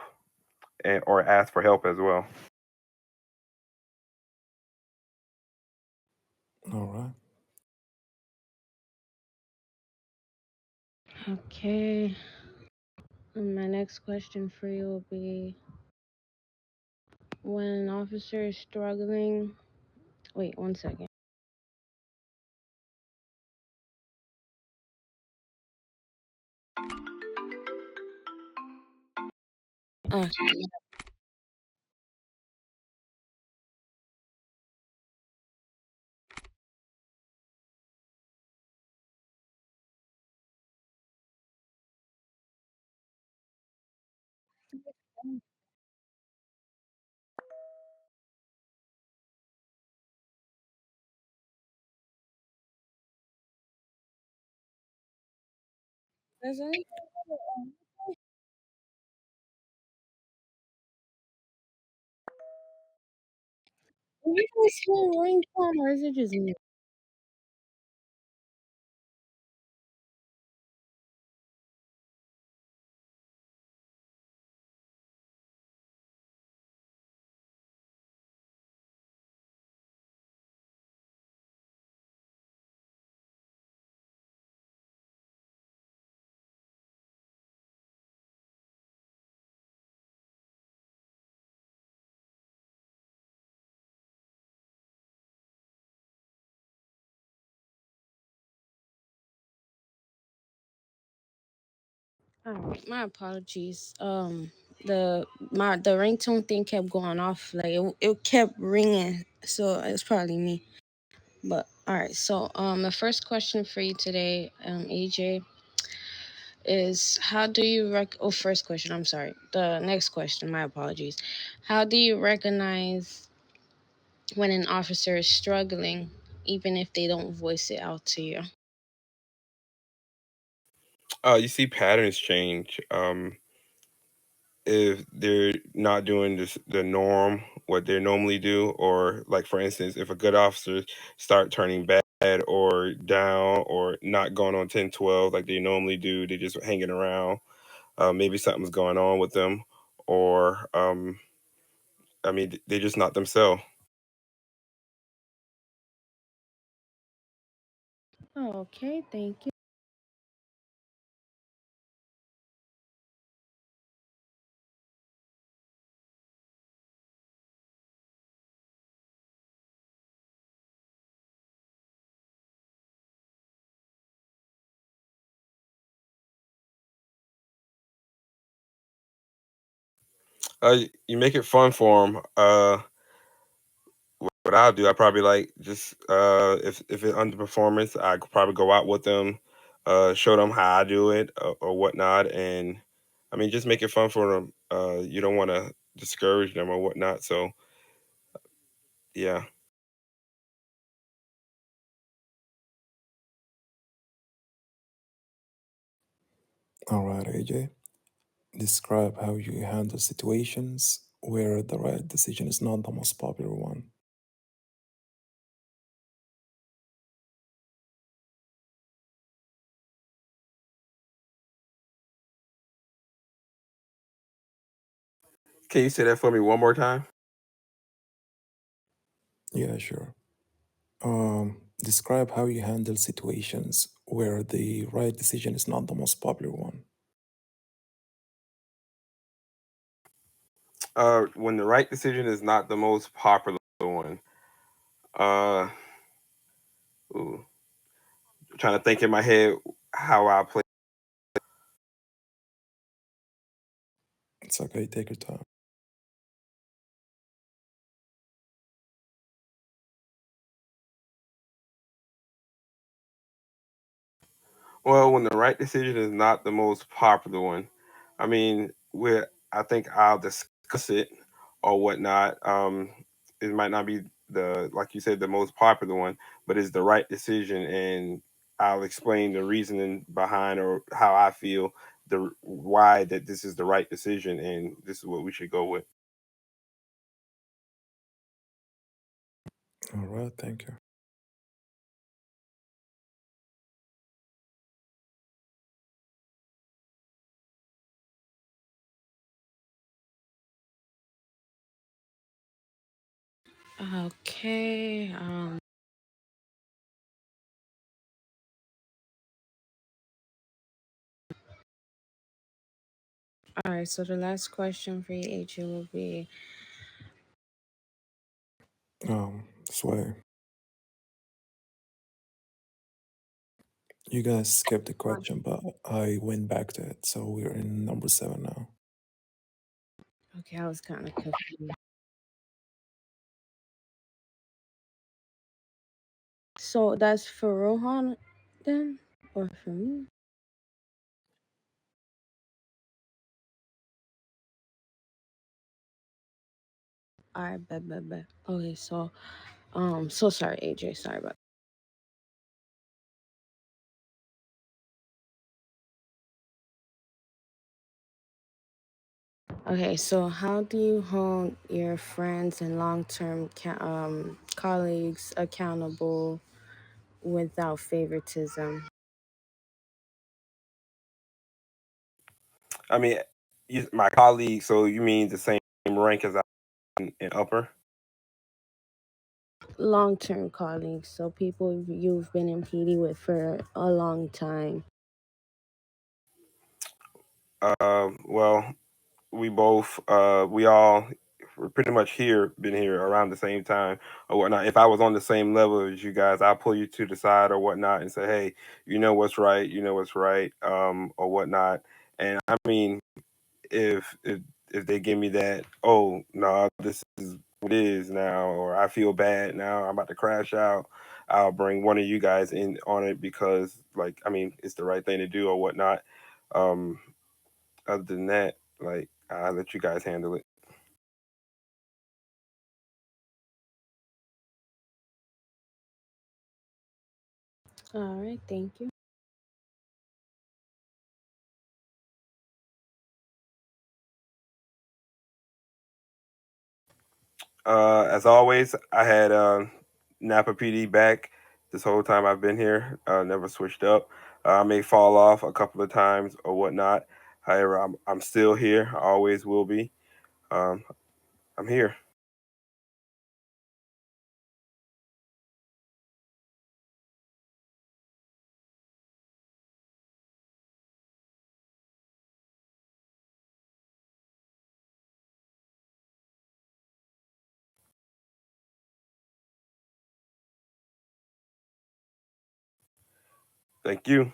or ask for help as well. All right. Okay. And my next question for you will be, when an officer is struggling. Wait, 1 second. Oh, does anybody do you guys hear ringtone, or is it just me? All right, my apologies. The ringtone thing kept going off, like it kept ringing, so it's probably me. But all right, so the first question for you today, AJ, is how do you first question, I'm sorry. The next question, my apologies. How do you recognize when an officer is struggling, even if they don't voice it out to you? You see patterns change. If they're not doing the norm, what they normally do, or like for instance, if a good officer start turning bad or down or not going on 10-12 like they normally do, they just hanging around. Maybe something's going on with them, or I mean, they're just not themselves. Okay, thank you. You make it fun for them. What I'll do, I probably like just if it's underperformance, I could probably go out with them, show them how I do it, or whatnot, and I mean just make it fun for them. You don't want to discourage them or whatnot. So yeah. All right, AJ. Describe how you handle situations where the right decision is not the most popular one. Can you say that for me one more time? Yeah, sure. Describe how you handle situations where the right decision is not the most popular one. When the right decision is not the most popular one. Uh, ooh, trying to think in my head how I play. It's okay, take your time. Well, when the right decision is not the most popular one, I mean, I think I'll discuss it or whatnot. It might not be like you said, the most popular one, but it's the right decision, and I'll explain the reasoning behind or how I feel the why that this is the right decision and this is what we should go with. All right, thank you. Okay. All right. So the last question for you, AJ, will be Sway, you guys skipped the question, but I went back to it, so we're in number 7 now. okay. I was kind of confused. So that's for Rohan then, or for me? All right. Bet. Okay. So so sorry, AJ. Sorry about. Okay, so how do you hold your friends and long-term colleagues accountable without favoritism? I mean, my colleague. So you mean the same rank as I in upper? Long-term colleagues, so people you've been in PD with for a long time. Well, we both, we all were pretty much been here around the same time or whatnot. If I was on the same level as you guys, I'll pull you to the side or whatnot and say, hey, you know what's right, or whatnot. And I mean, if they give me that, oh no, this is what it is now, or I feel bad now, I'm about to crash out. I'll bring one of you guys in on it because, like, I mean, it's the right thing to do or whatnot. Um, Other than that, like, I'll let you guys handle it. All right, thank you. As always, I had Napa PD back this whole time I've been here. Never switched up. I may fall off a couple of times or whatnot. However, I'm still here. I always will be. Um, I'm here. Thank you.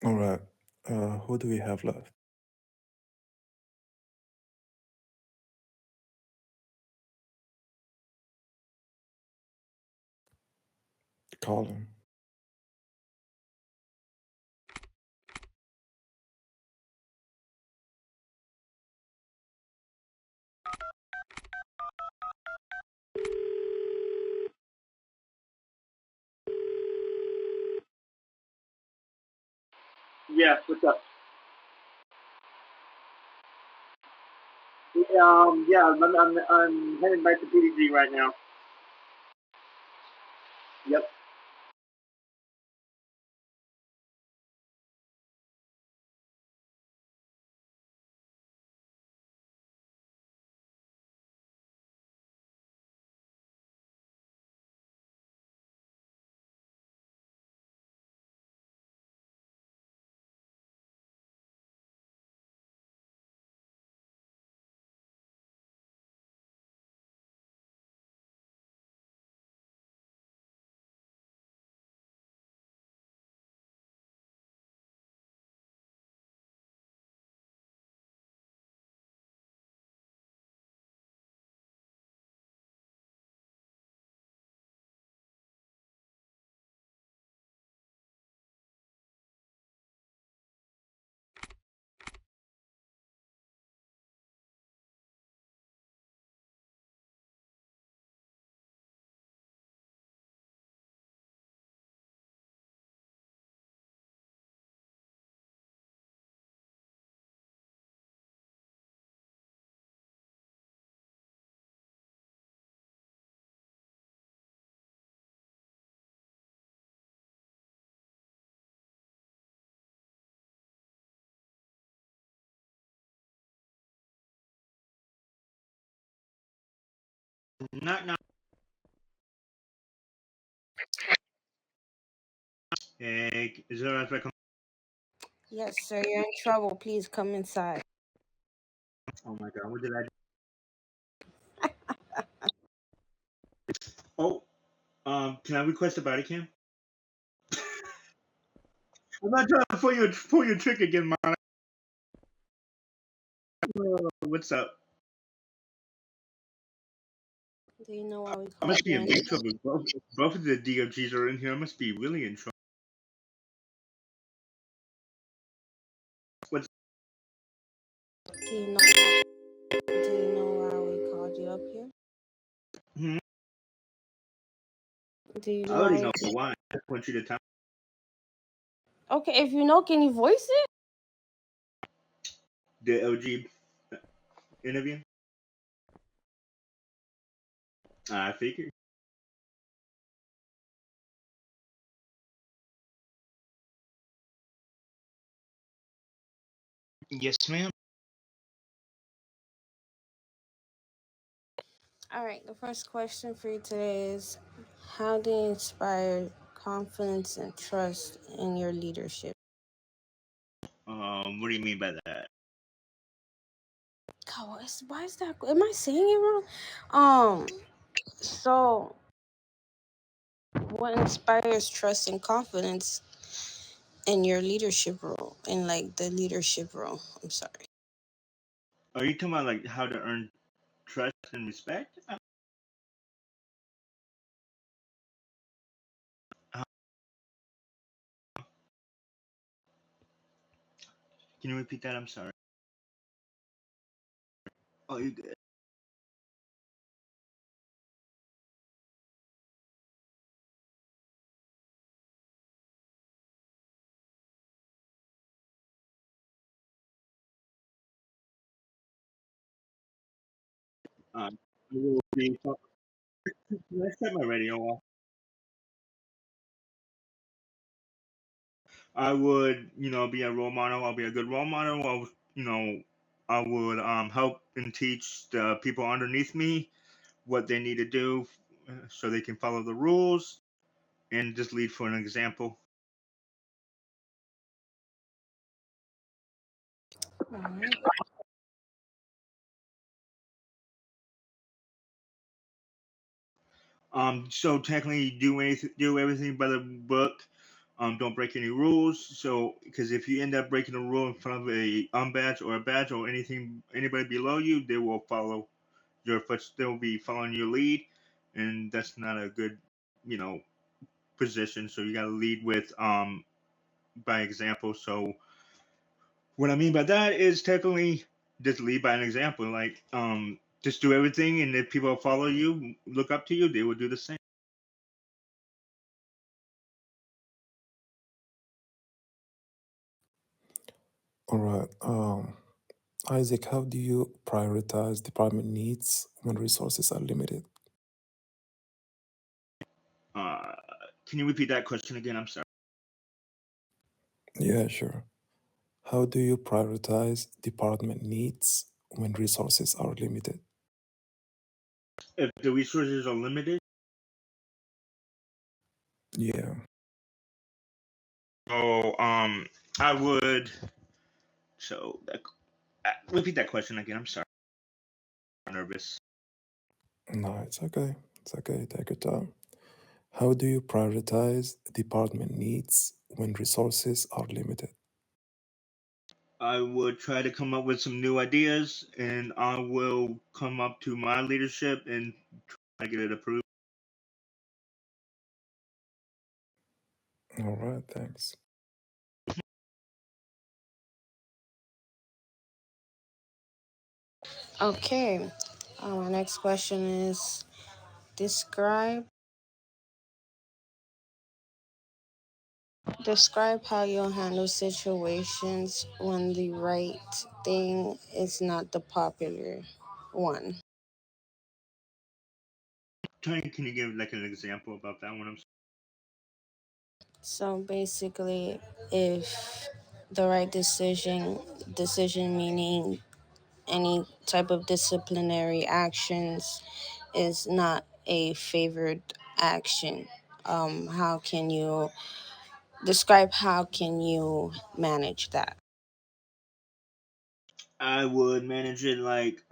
All right. Who do we have left? Colin. Yeah, what's up? Yeah, I'm heading back to PDG right now. Yep. Not. Hey, is there if I come? Yes, sir. You're in trouble. Please come inside. Oh my God, what did I do? Oh, can I request a body cam? I'm not trying to pull your trick again, man. What's up? Do you know why we I called must be you in in? big trouble. Both of the DOGs are in here. I must be really in trouble. What's Do you know? Do you know why we called you up here? hmm? Do you I know already why? know why. I want you to tell. Okay, if you know, can you voice it? The LG interview. I figured. Yes, ma'am. All right. The first question for you today is, how do you inspire confidence and trust in your leadership? What do you mean by that? God, why is that? Am I saying it wrong? So what inspires trust and confidence in your leadership role, in like the leadership role? I'm sorry. Are you talking about like how to earn trust and respect? Uh, Can you repeat that? I'm sorry. Oh, you good? I will be. Can I set my radio off? I would, be a role model. I'll be a good role model. I would help and teach the people underneath me what they need to do so they can follow the rules and just lead for an example. All right. So technically, do everything by the book. Don't break any rules. So, because if you end up breaking a rule in front of a unbadge or a badge or anybody below you, they will follow your foot. They'll be following your lead, and that's not a good, you know, position. So you got to lead with by example. So what I mean by that is technically just lead by an example. Like just do everything, and if people follow you, look up to you, they will do the same. All right. Isaac, how do you prioritize department needs when resources are limited? Uh, can you repeat that question again? I'm sorry. Yeah, sure. How do you prioritize department needs when resources are limited? If the resources are limited, Yeah. so I would. So repeat that question again. I'm sorry. I'm nervous. No, it's okay. It's okay. Take your time. How do you prioritize department needs when resources are limited? I would try to come up with some new ideas, and I will come up to my leadership and try to get it approved. All right, thanks. Okay. My next question is describe describe how you'll handle situations when the right thing is not the popular one. Tony, can you give like an example about that one? So basically, if the right decision meaning any type of disciplinary actions is not a favored action, how can you describe how can you manage that? I would manage it like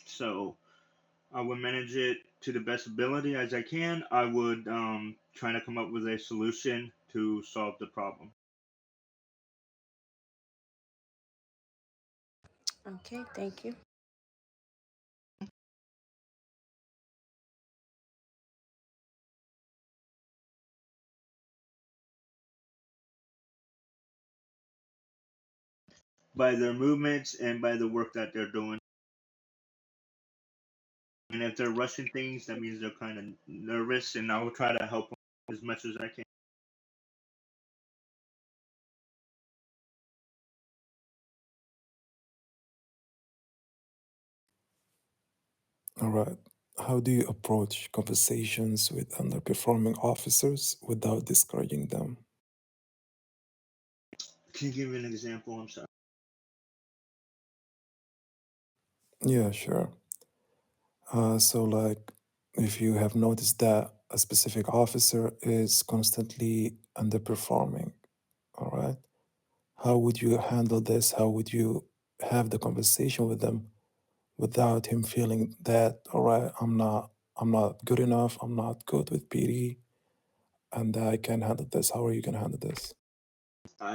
so I would manage it to the best ability as I can. I would try to come up with a solution to solve the problem. Okay, thank you. By their movements and by the work that they're doing. And if they're rushing things, that means they're kind of nervous, and I will try to help them as much as I can. All right. How do you approach conversations with underperforming officers without discouraging them? Can you give me an example? I'm sorry. Yeah, sure. So, like, if you have noticed that a specific officer is constantly underperforming, all right, how would you handle this? How would you have the conversation with them without him feeling that, all right, I'm not good enough, I'm not good with PD, and I can handle this. How are you gonna handle this?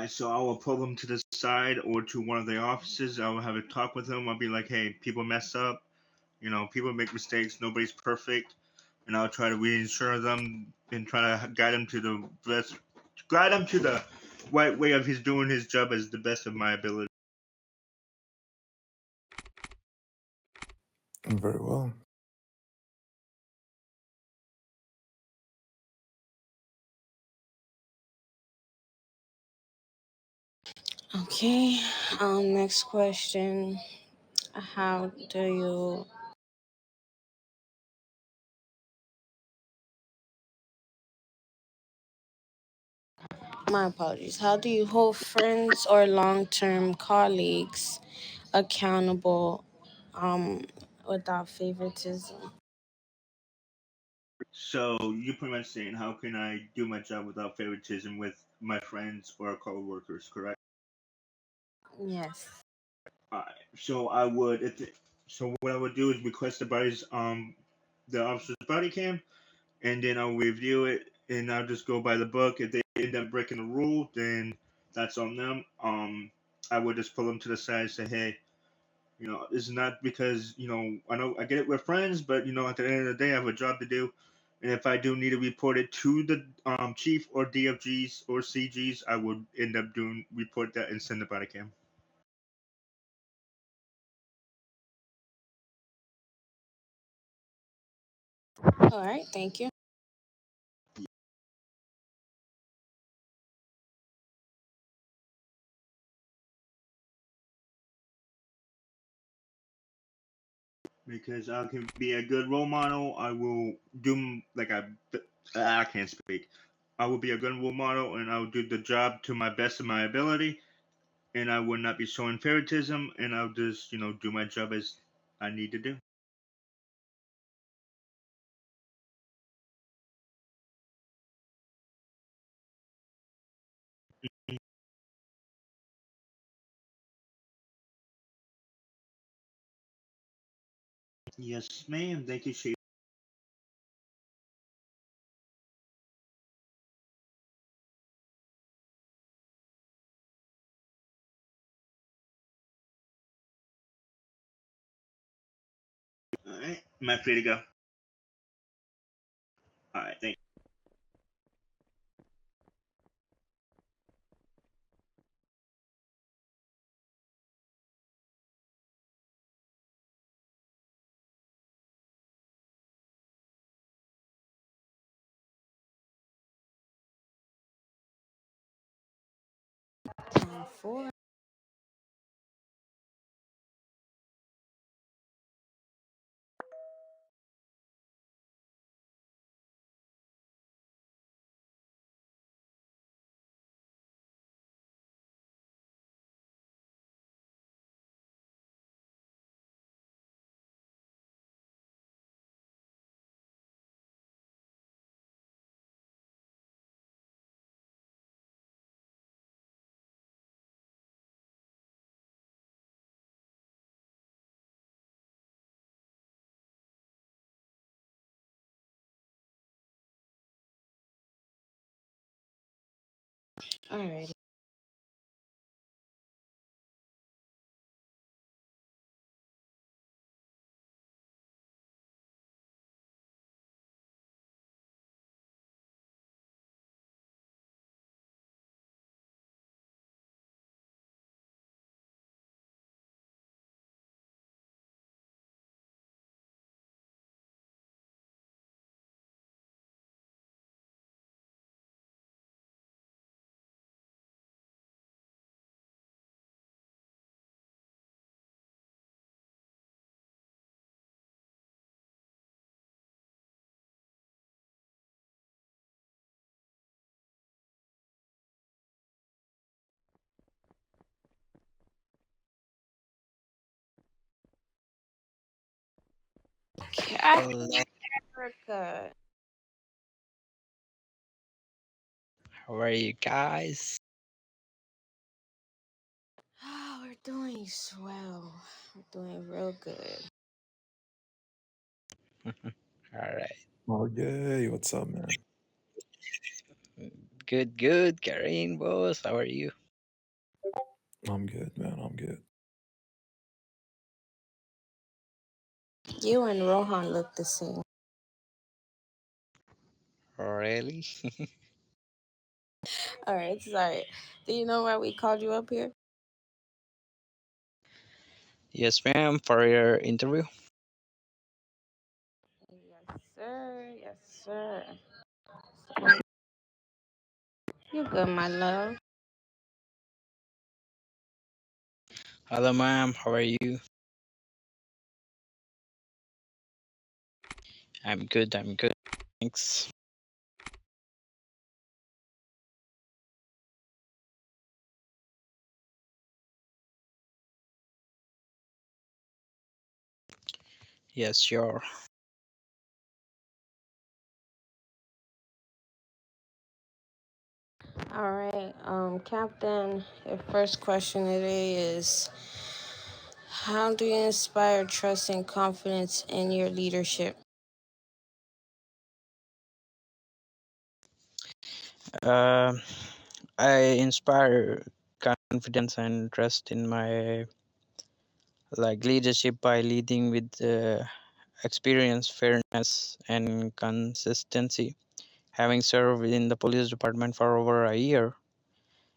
So I will pull them to the side or to one of the offices. I will have a talk with them. I'll be like, hey, people mess up. You know, people make mistakes. Nobody's perfect. And I'll try to reassure them and try to guide them to the right way of his doing his job as the best of my ability. Very well. Okay, next question. How do you my apologies. How do you hold friends or long-term colleagues accountable um without favoritism? So you pretty much saying, how can I do my job without favoritism with my friends or co-workers? Correct. Yes. Uh, so I would. So what I would do is request the officer's body cam, and then I'll review it, and I'll just go by the book. If they end up breaking the rule, then that's on them. I would just pull them to the side and say, hey, this is not because, I know I get it, we're friends, but, at the end of the day, I have a job to do. And if I do need to report it to the chief or DFGs or CGs, I would end up report that and send the body cam. All right, thank you. Because I can be a good role model. I will do I can't speak. I will be a good role model, and I will do the job to my best of my ability, and I will not be showing favoritism, and I'll just do my job as I need to do. Yes, ma'am. Thank you, Chief. All right, am I free to go? All right, thank you. 4. All right. Captain Hello, America. how are you guys? Oh, we're doing swell. We're doing real good. All right. Okay, what's up, man? Good, good. Karin, boss, how are you? I'm good, man. I'm good. You and Rohan look the same. Really? All right, sorry. Do you know why we called you up here? Yes, ma'am, for your interview. Yes, sir. Yes, sir. So, you good, my love. Hello, ma'am, how are you? I'm good, I'm good. Thanks. Yes, sure. All right, Captain, your first question today is how do you inspire trust and confidence in your leadership? Uh, I inspire confidence and trust in my leadership by leading with experience, fairness, and consistency. Having served in the police department for over a year,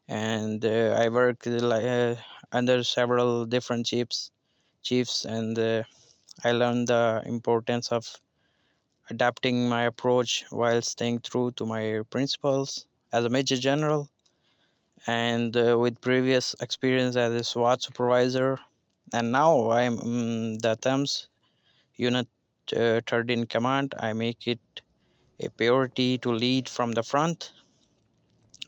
and I worked under several different chiefs, and I learned the importance of adapting my approach while staying true to my principles. As a major general, and with previous experience as a SWAT supervisor, and now I'm the Thames unit third in command. I make it a priority to lead from the front,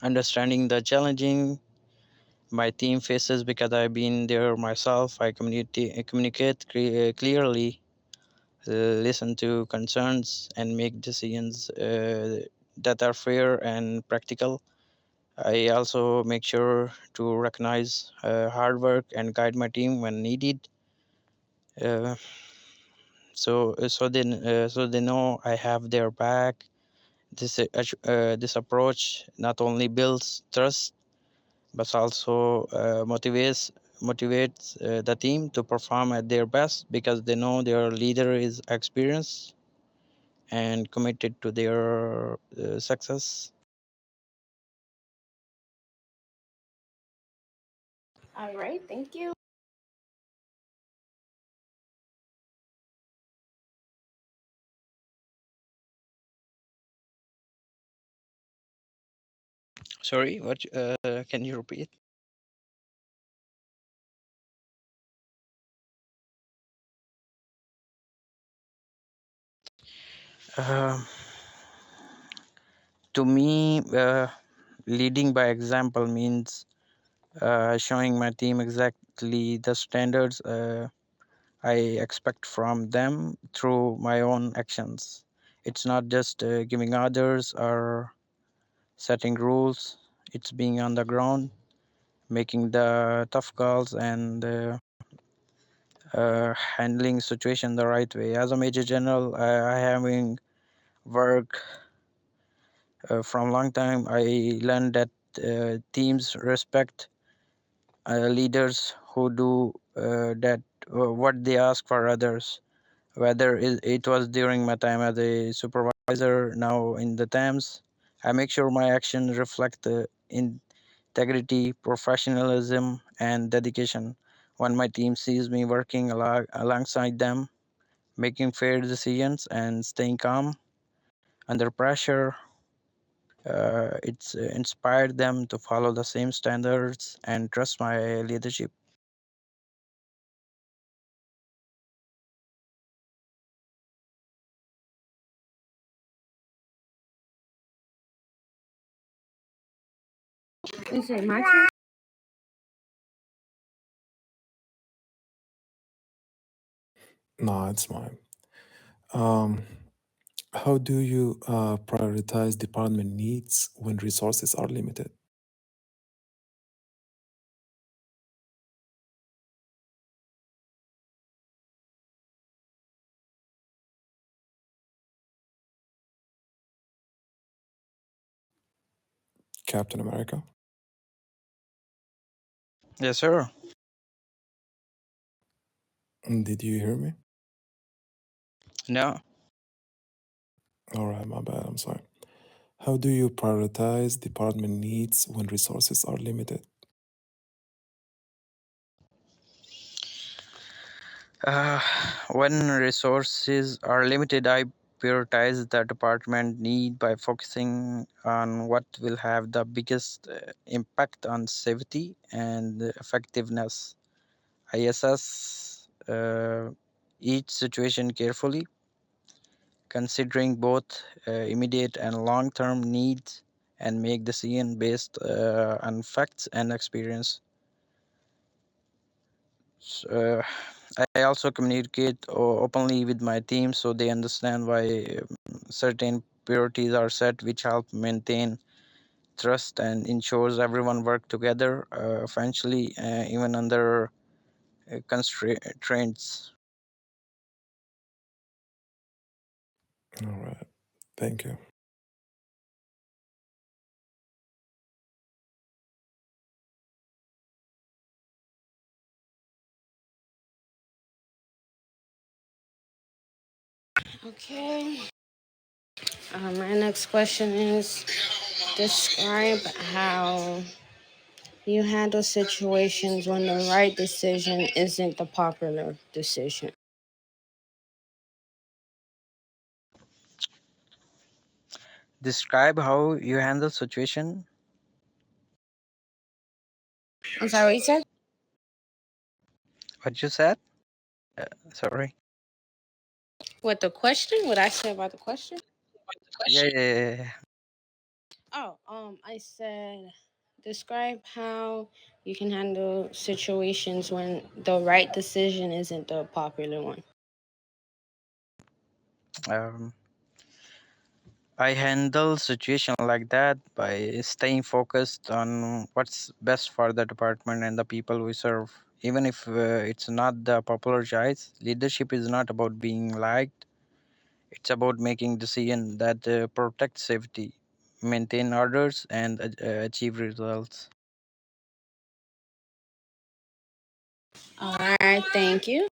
understanding the challenging my team faces because I've been there myself. I communicate clearly, listen to concerns, and make decisions that are fair and practical. I also make sure to recognize hard work and guide my team when needed. Uh, so they know I have their back. This approach not only builds trust but also motivates the team to perform at their best because they know their leader is experienced and committed to their success. All right, thank you. Sorry, what? Can you repeat? Um to me, leading by example means showing my team exactly the standards I expect from them through my own actions. It's not just giving orders or setting rules, it's being on the ground, making the tough calls, and handling situation the right way. As a major general, I having worked from long time, I learned that teams respect leaders who do that what they ask for others. Whether it was during my time as a supervisor, now in the Thames, I make sure my actions reflect the integrity, professionalism, and dedication. When my team sees me working alongside them, making fair decisions, and staying calm under pressure, it's inspired them to follow the same standards and trust my leadership. Is it my turn? No, it's mine. Um, how do you prioritize department needs when resources are limited? Captain America? Yes, sir. Did you hear me? No. All right, my bad. I'm sorry. How do you prioritize department needs when resources are limited? Uh, when resources are limited, I prioritize the department need by focusing on what will have the biggest impact on safety and effectiveness. I assess each situation carefully, considering both immediate and long-term needs, and make decisions based on facts and experience. Uh, I also communicate openly with my team so they understand why certain priorities are set, which help maintain trust and ensures everyone work together financially, even under constraints. All right. Thank you. Okay. My next question is describe how you handle situations when the right decision isn't the popular decision. Describe how you handle situation. I'm sorry, what you said? What you said? Sorry. What the question? What I said about the question? Yeah. Oh, I said describe how you can handle situations when the right decision isn't the popular one. Um, I handle situation like that by staying focused on what's best for the department and the people we serve. Even if it's not the popular choice, leadership is not about being liked. It's about making decisions that protect safety, maintain orders, and achieve results. All right, thank you.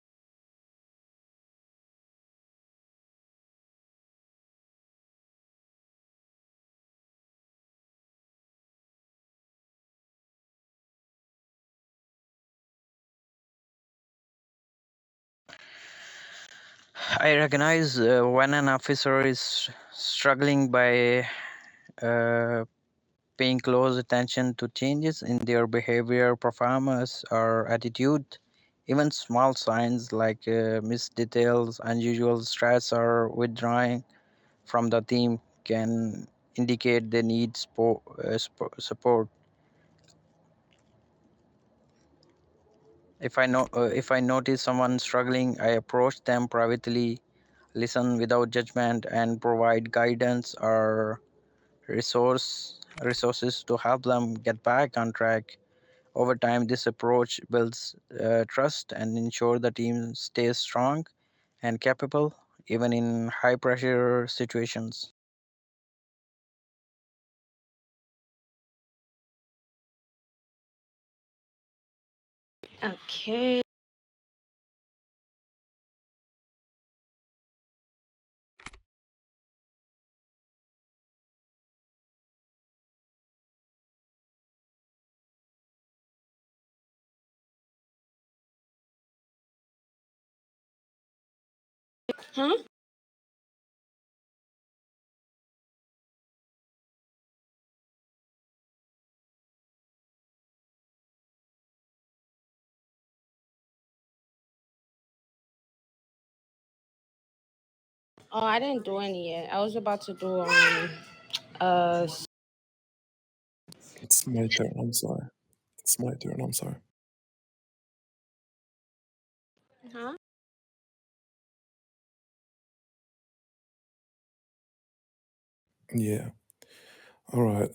I recognize when an officer is struggling by uh, paying close attention to changes in their behavior, performance, or attitude. Even small signs like missed details, unusual stress, or withdrawing from the team can indicate they need support. If I notice someone struggling, I approach them privately, listen without judgment, and provide guidance or resources to help them get back on track. Over time, this approach builds trust and ensure the team stays strong and capable even in high pressure situations. Okay. Huh? Oh, I didn't do any yet. I was about to do uh It's my turn. I'm sorry. It's my turn. I'm sorry. huh? Yeah. All right.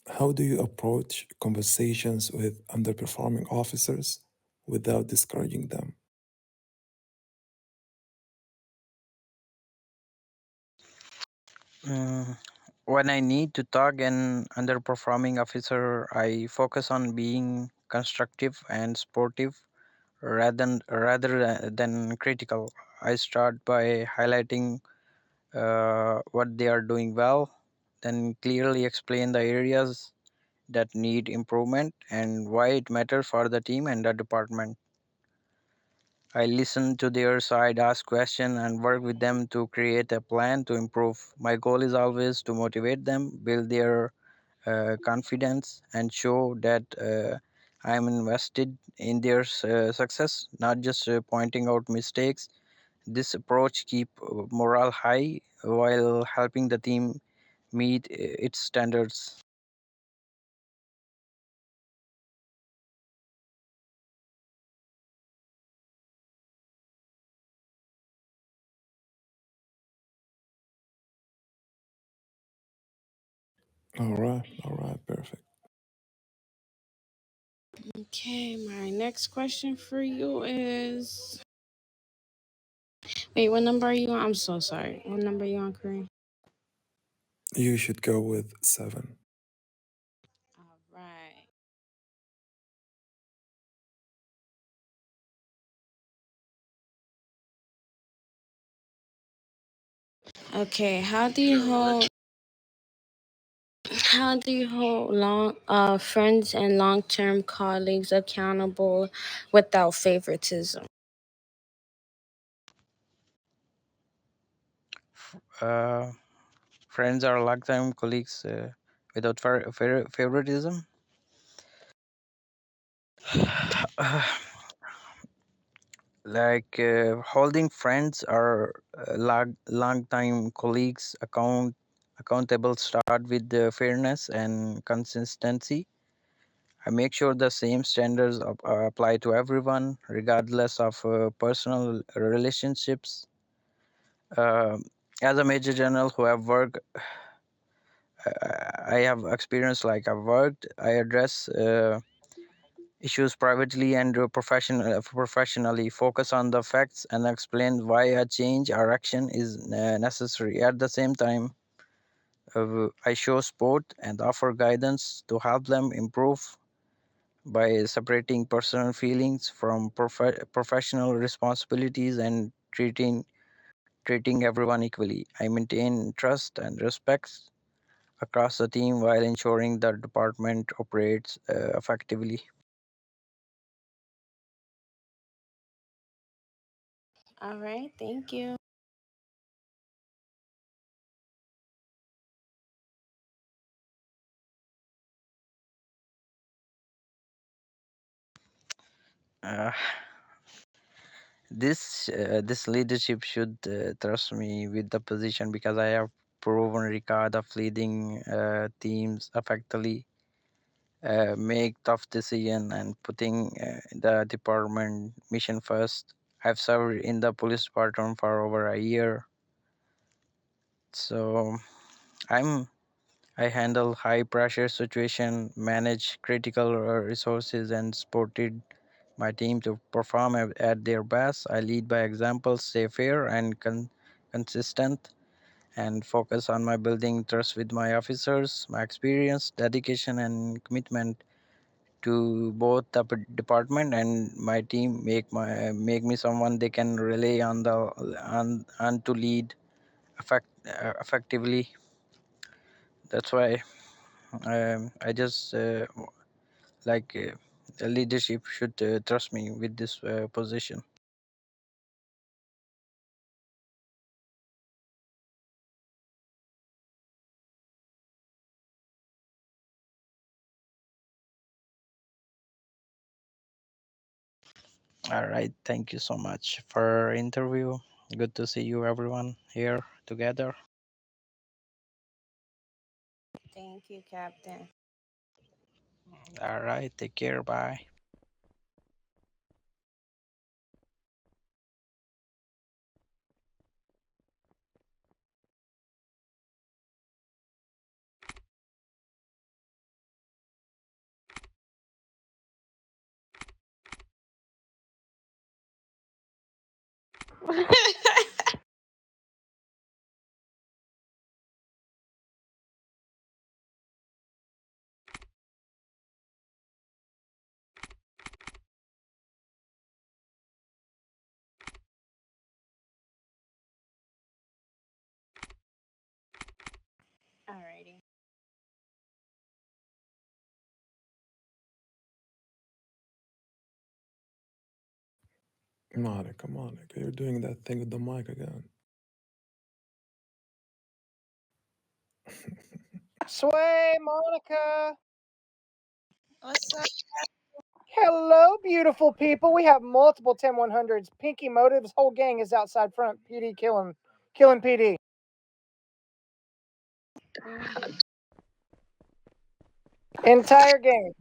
How do you approach conversations with underperforming officers without discouraging them? Mm, when I need to talk an underperforming officer, I focus on being constructive and sportive rather than critical. I start by highlighting what they are doing well, then clearly explain the areas that need improvement and why it matters for the team and the department. I listen to their side, ask questions, and work with them to create a plan to improve. My goal is always to motivate them, build their confidence, and show that I'm invested in their success, not just pointing out mistakes. This approach keep morale high while helping the team meet its standards. All right. All right. Perfect. Okay, my next question for you is wait, what number are you on? I'm so sorry. What number are you on, Kareem? You should go with 7. All right. Okay, how do you hold friends and long-term colleagues accountable without favoritism? Uh, Friends or lifetime colleagues without favoritism. Holding friends or long time colleagues accountable start with the fairness and consistency. I make sure the same standards apply to everyone, regardless of personal relationships. Uh, as a major general who have worked, I have experience like I've worked. I address issues privately and professionally. Focus on the facts and explain why a change or action is necessary. At the same time, I show support and offer guidance to help them improve by separating personal feelings from professional responsibilities and treating everyone equally. I maintain trust and respect across the team while ensuring the department operates effectively. All right, thank you. Uh, this leadership should trust me with the position because I have proven record of leading teams effectively, make tough decision and putting the department mission first. I've served in the police department for over a year, so I'm I handle high pressure situation, manage critical resources, and supported my team to perform at their best. I lead by example, stay fair and consistent, and focus on my building trust with my officers. My experience, dedication, and commitment to both the department and my team make me someone they can rely on to lead effectively. That's why I just like the leadership should trust me with this position. All right, thank you so much for interview. Good to see you everyone here together. Thank you, Captain. All right, take care. Bye. Alrighty. Monica, Monica, you're doing that thing with the mic again. Sway, Monica. What's up? Hello, beautiful people. We have multiple 10-100s. Pinky Motives, whole gang is outside front. PD killing PD. Entire gang.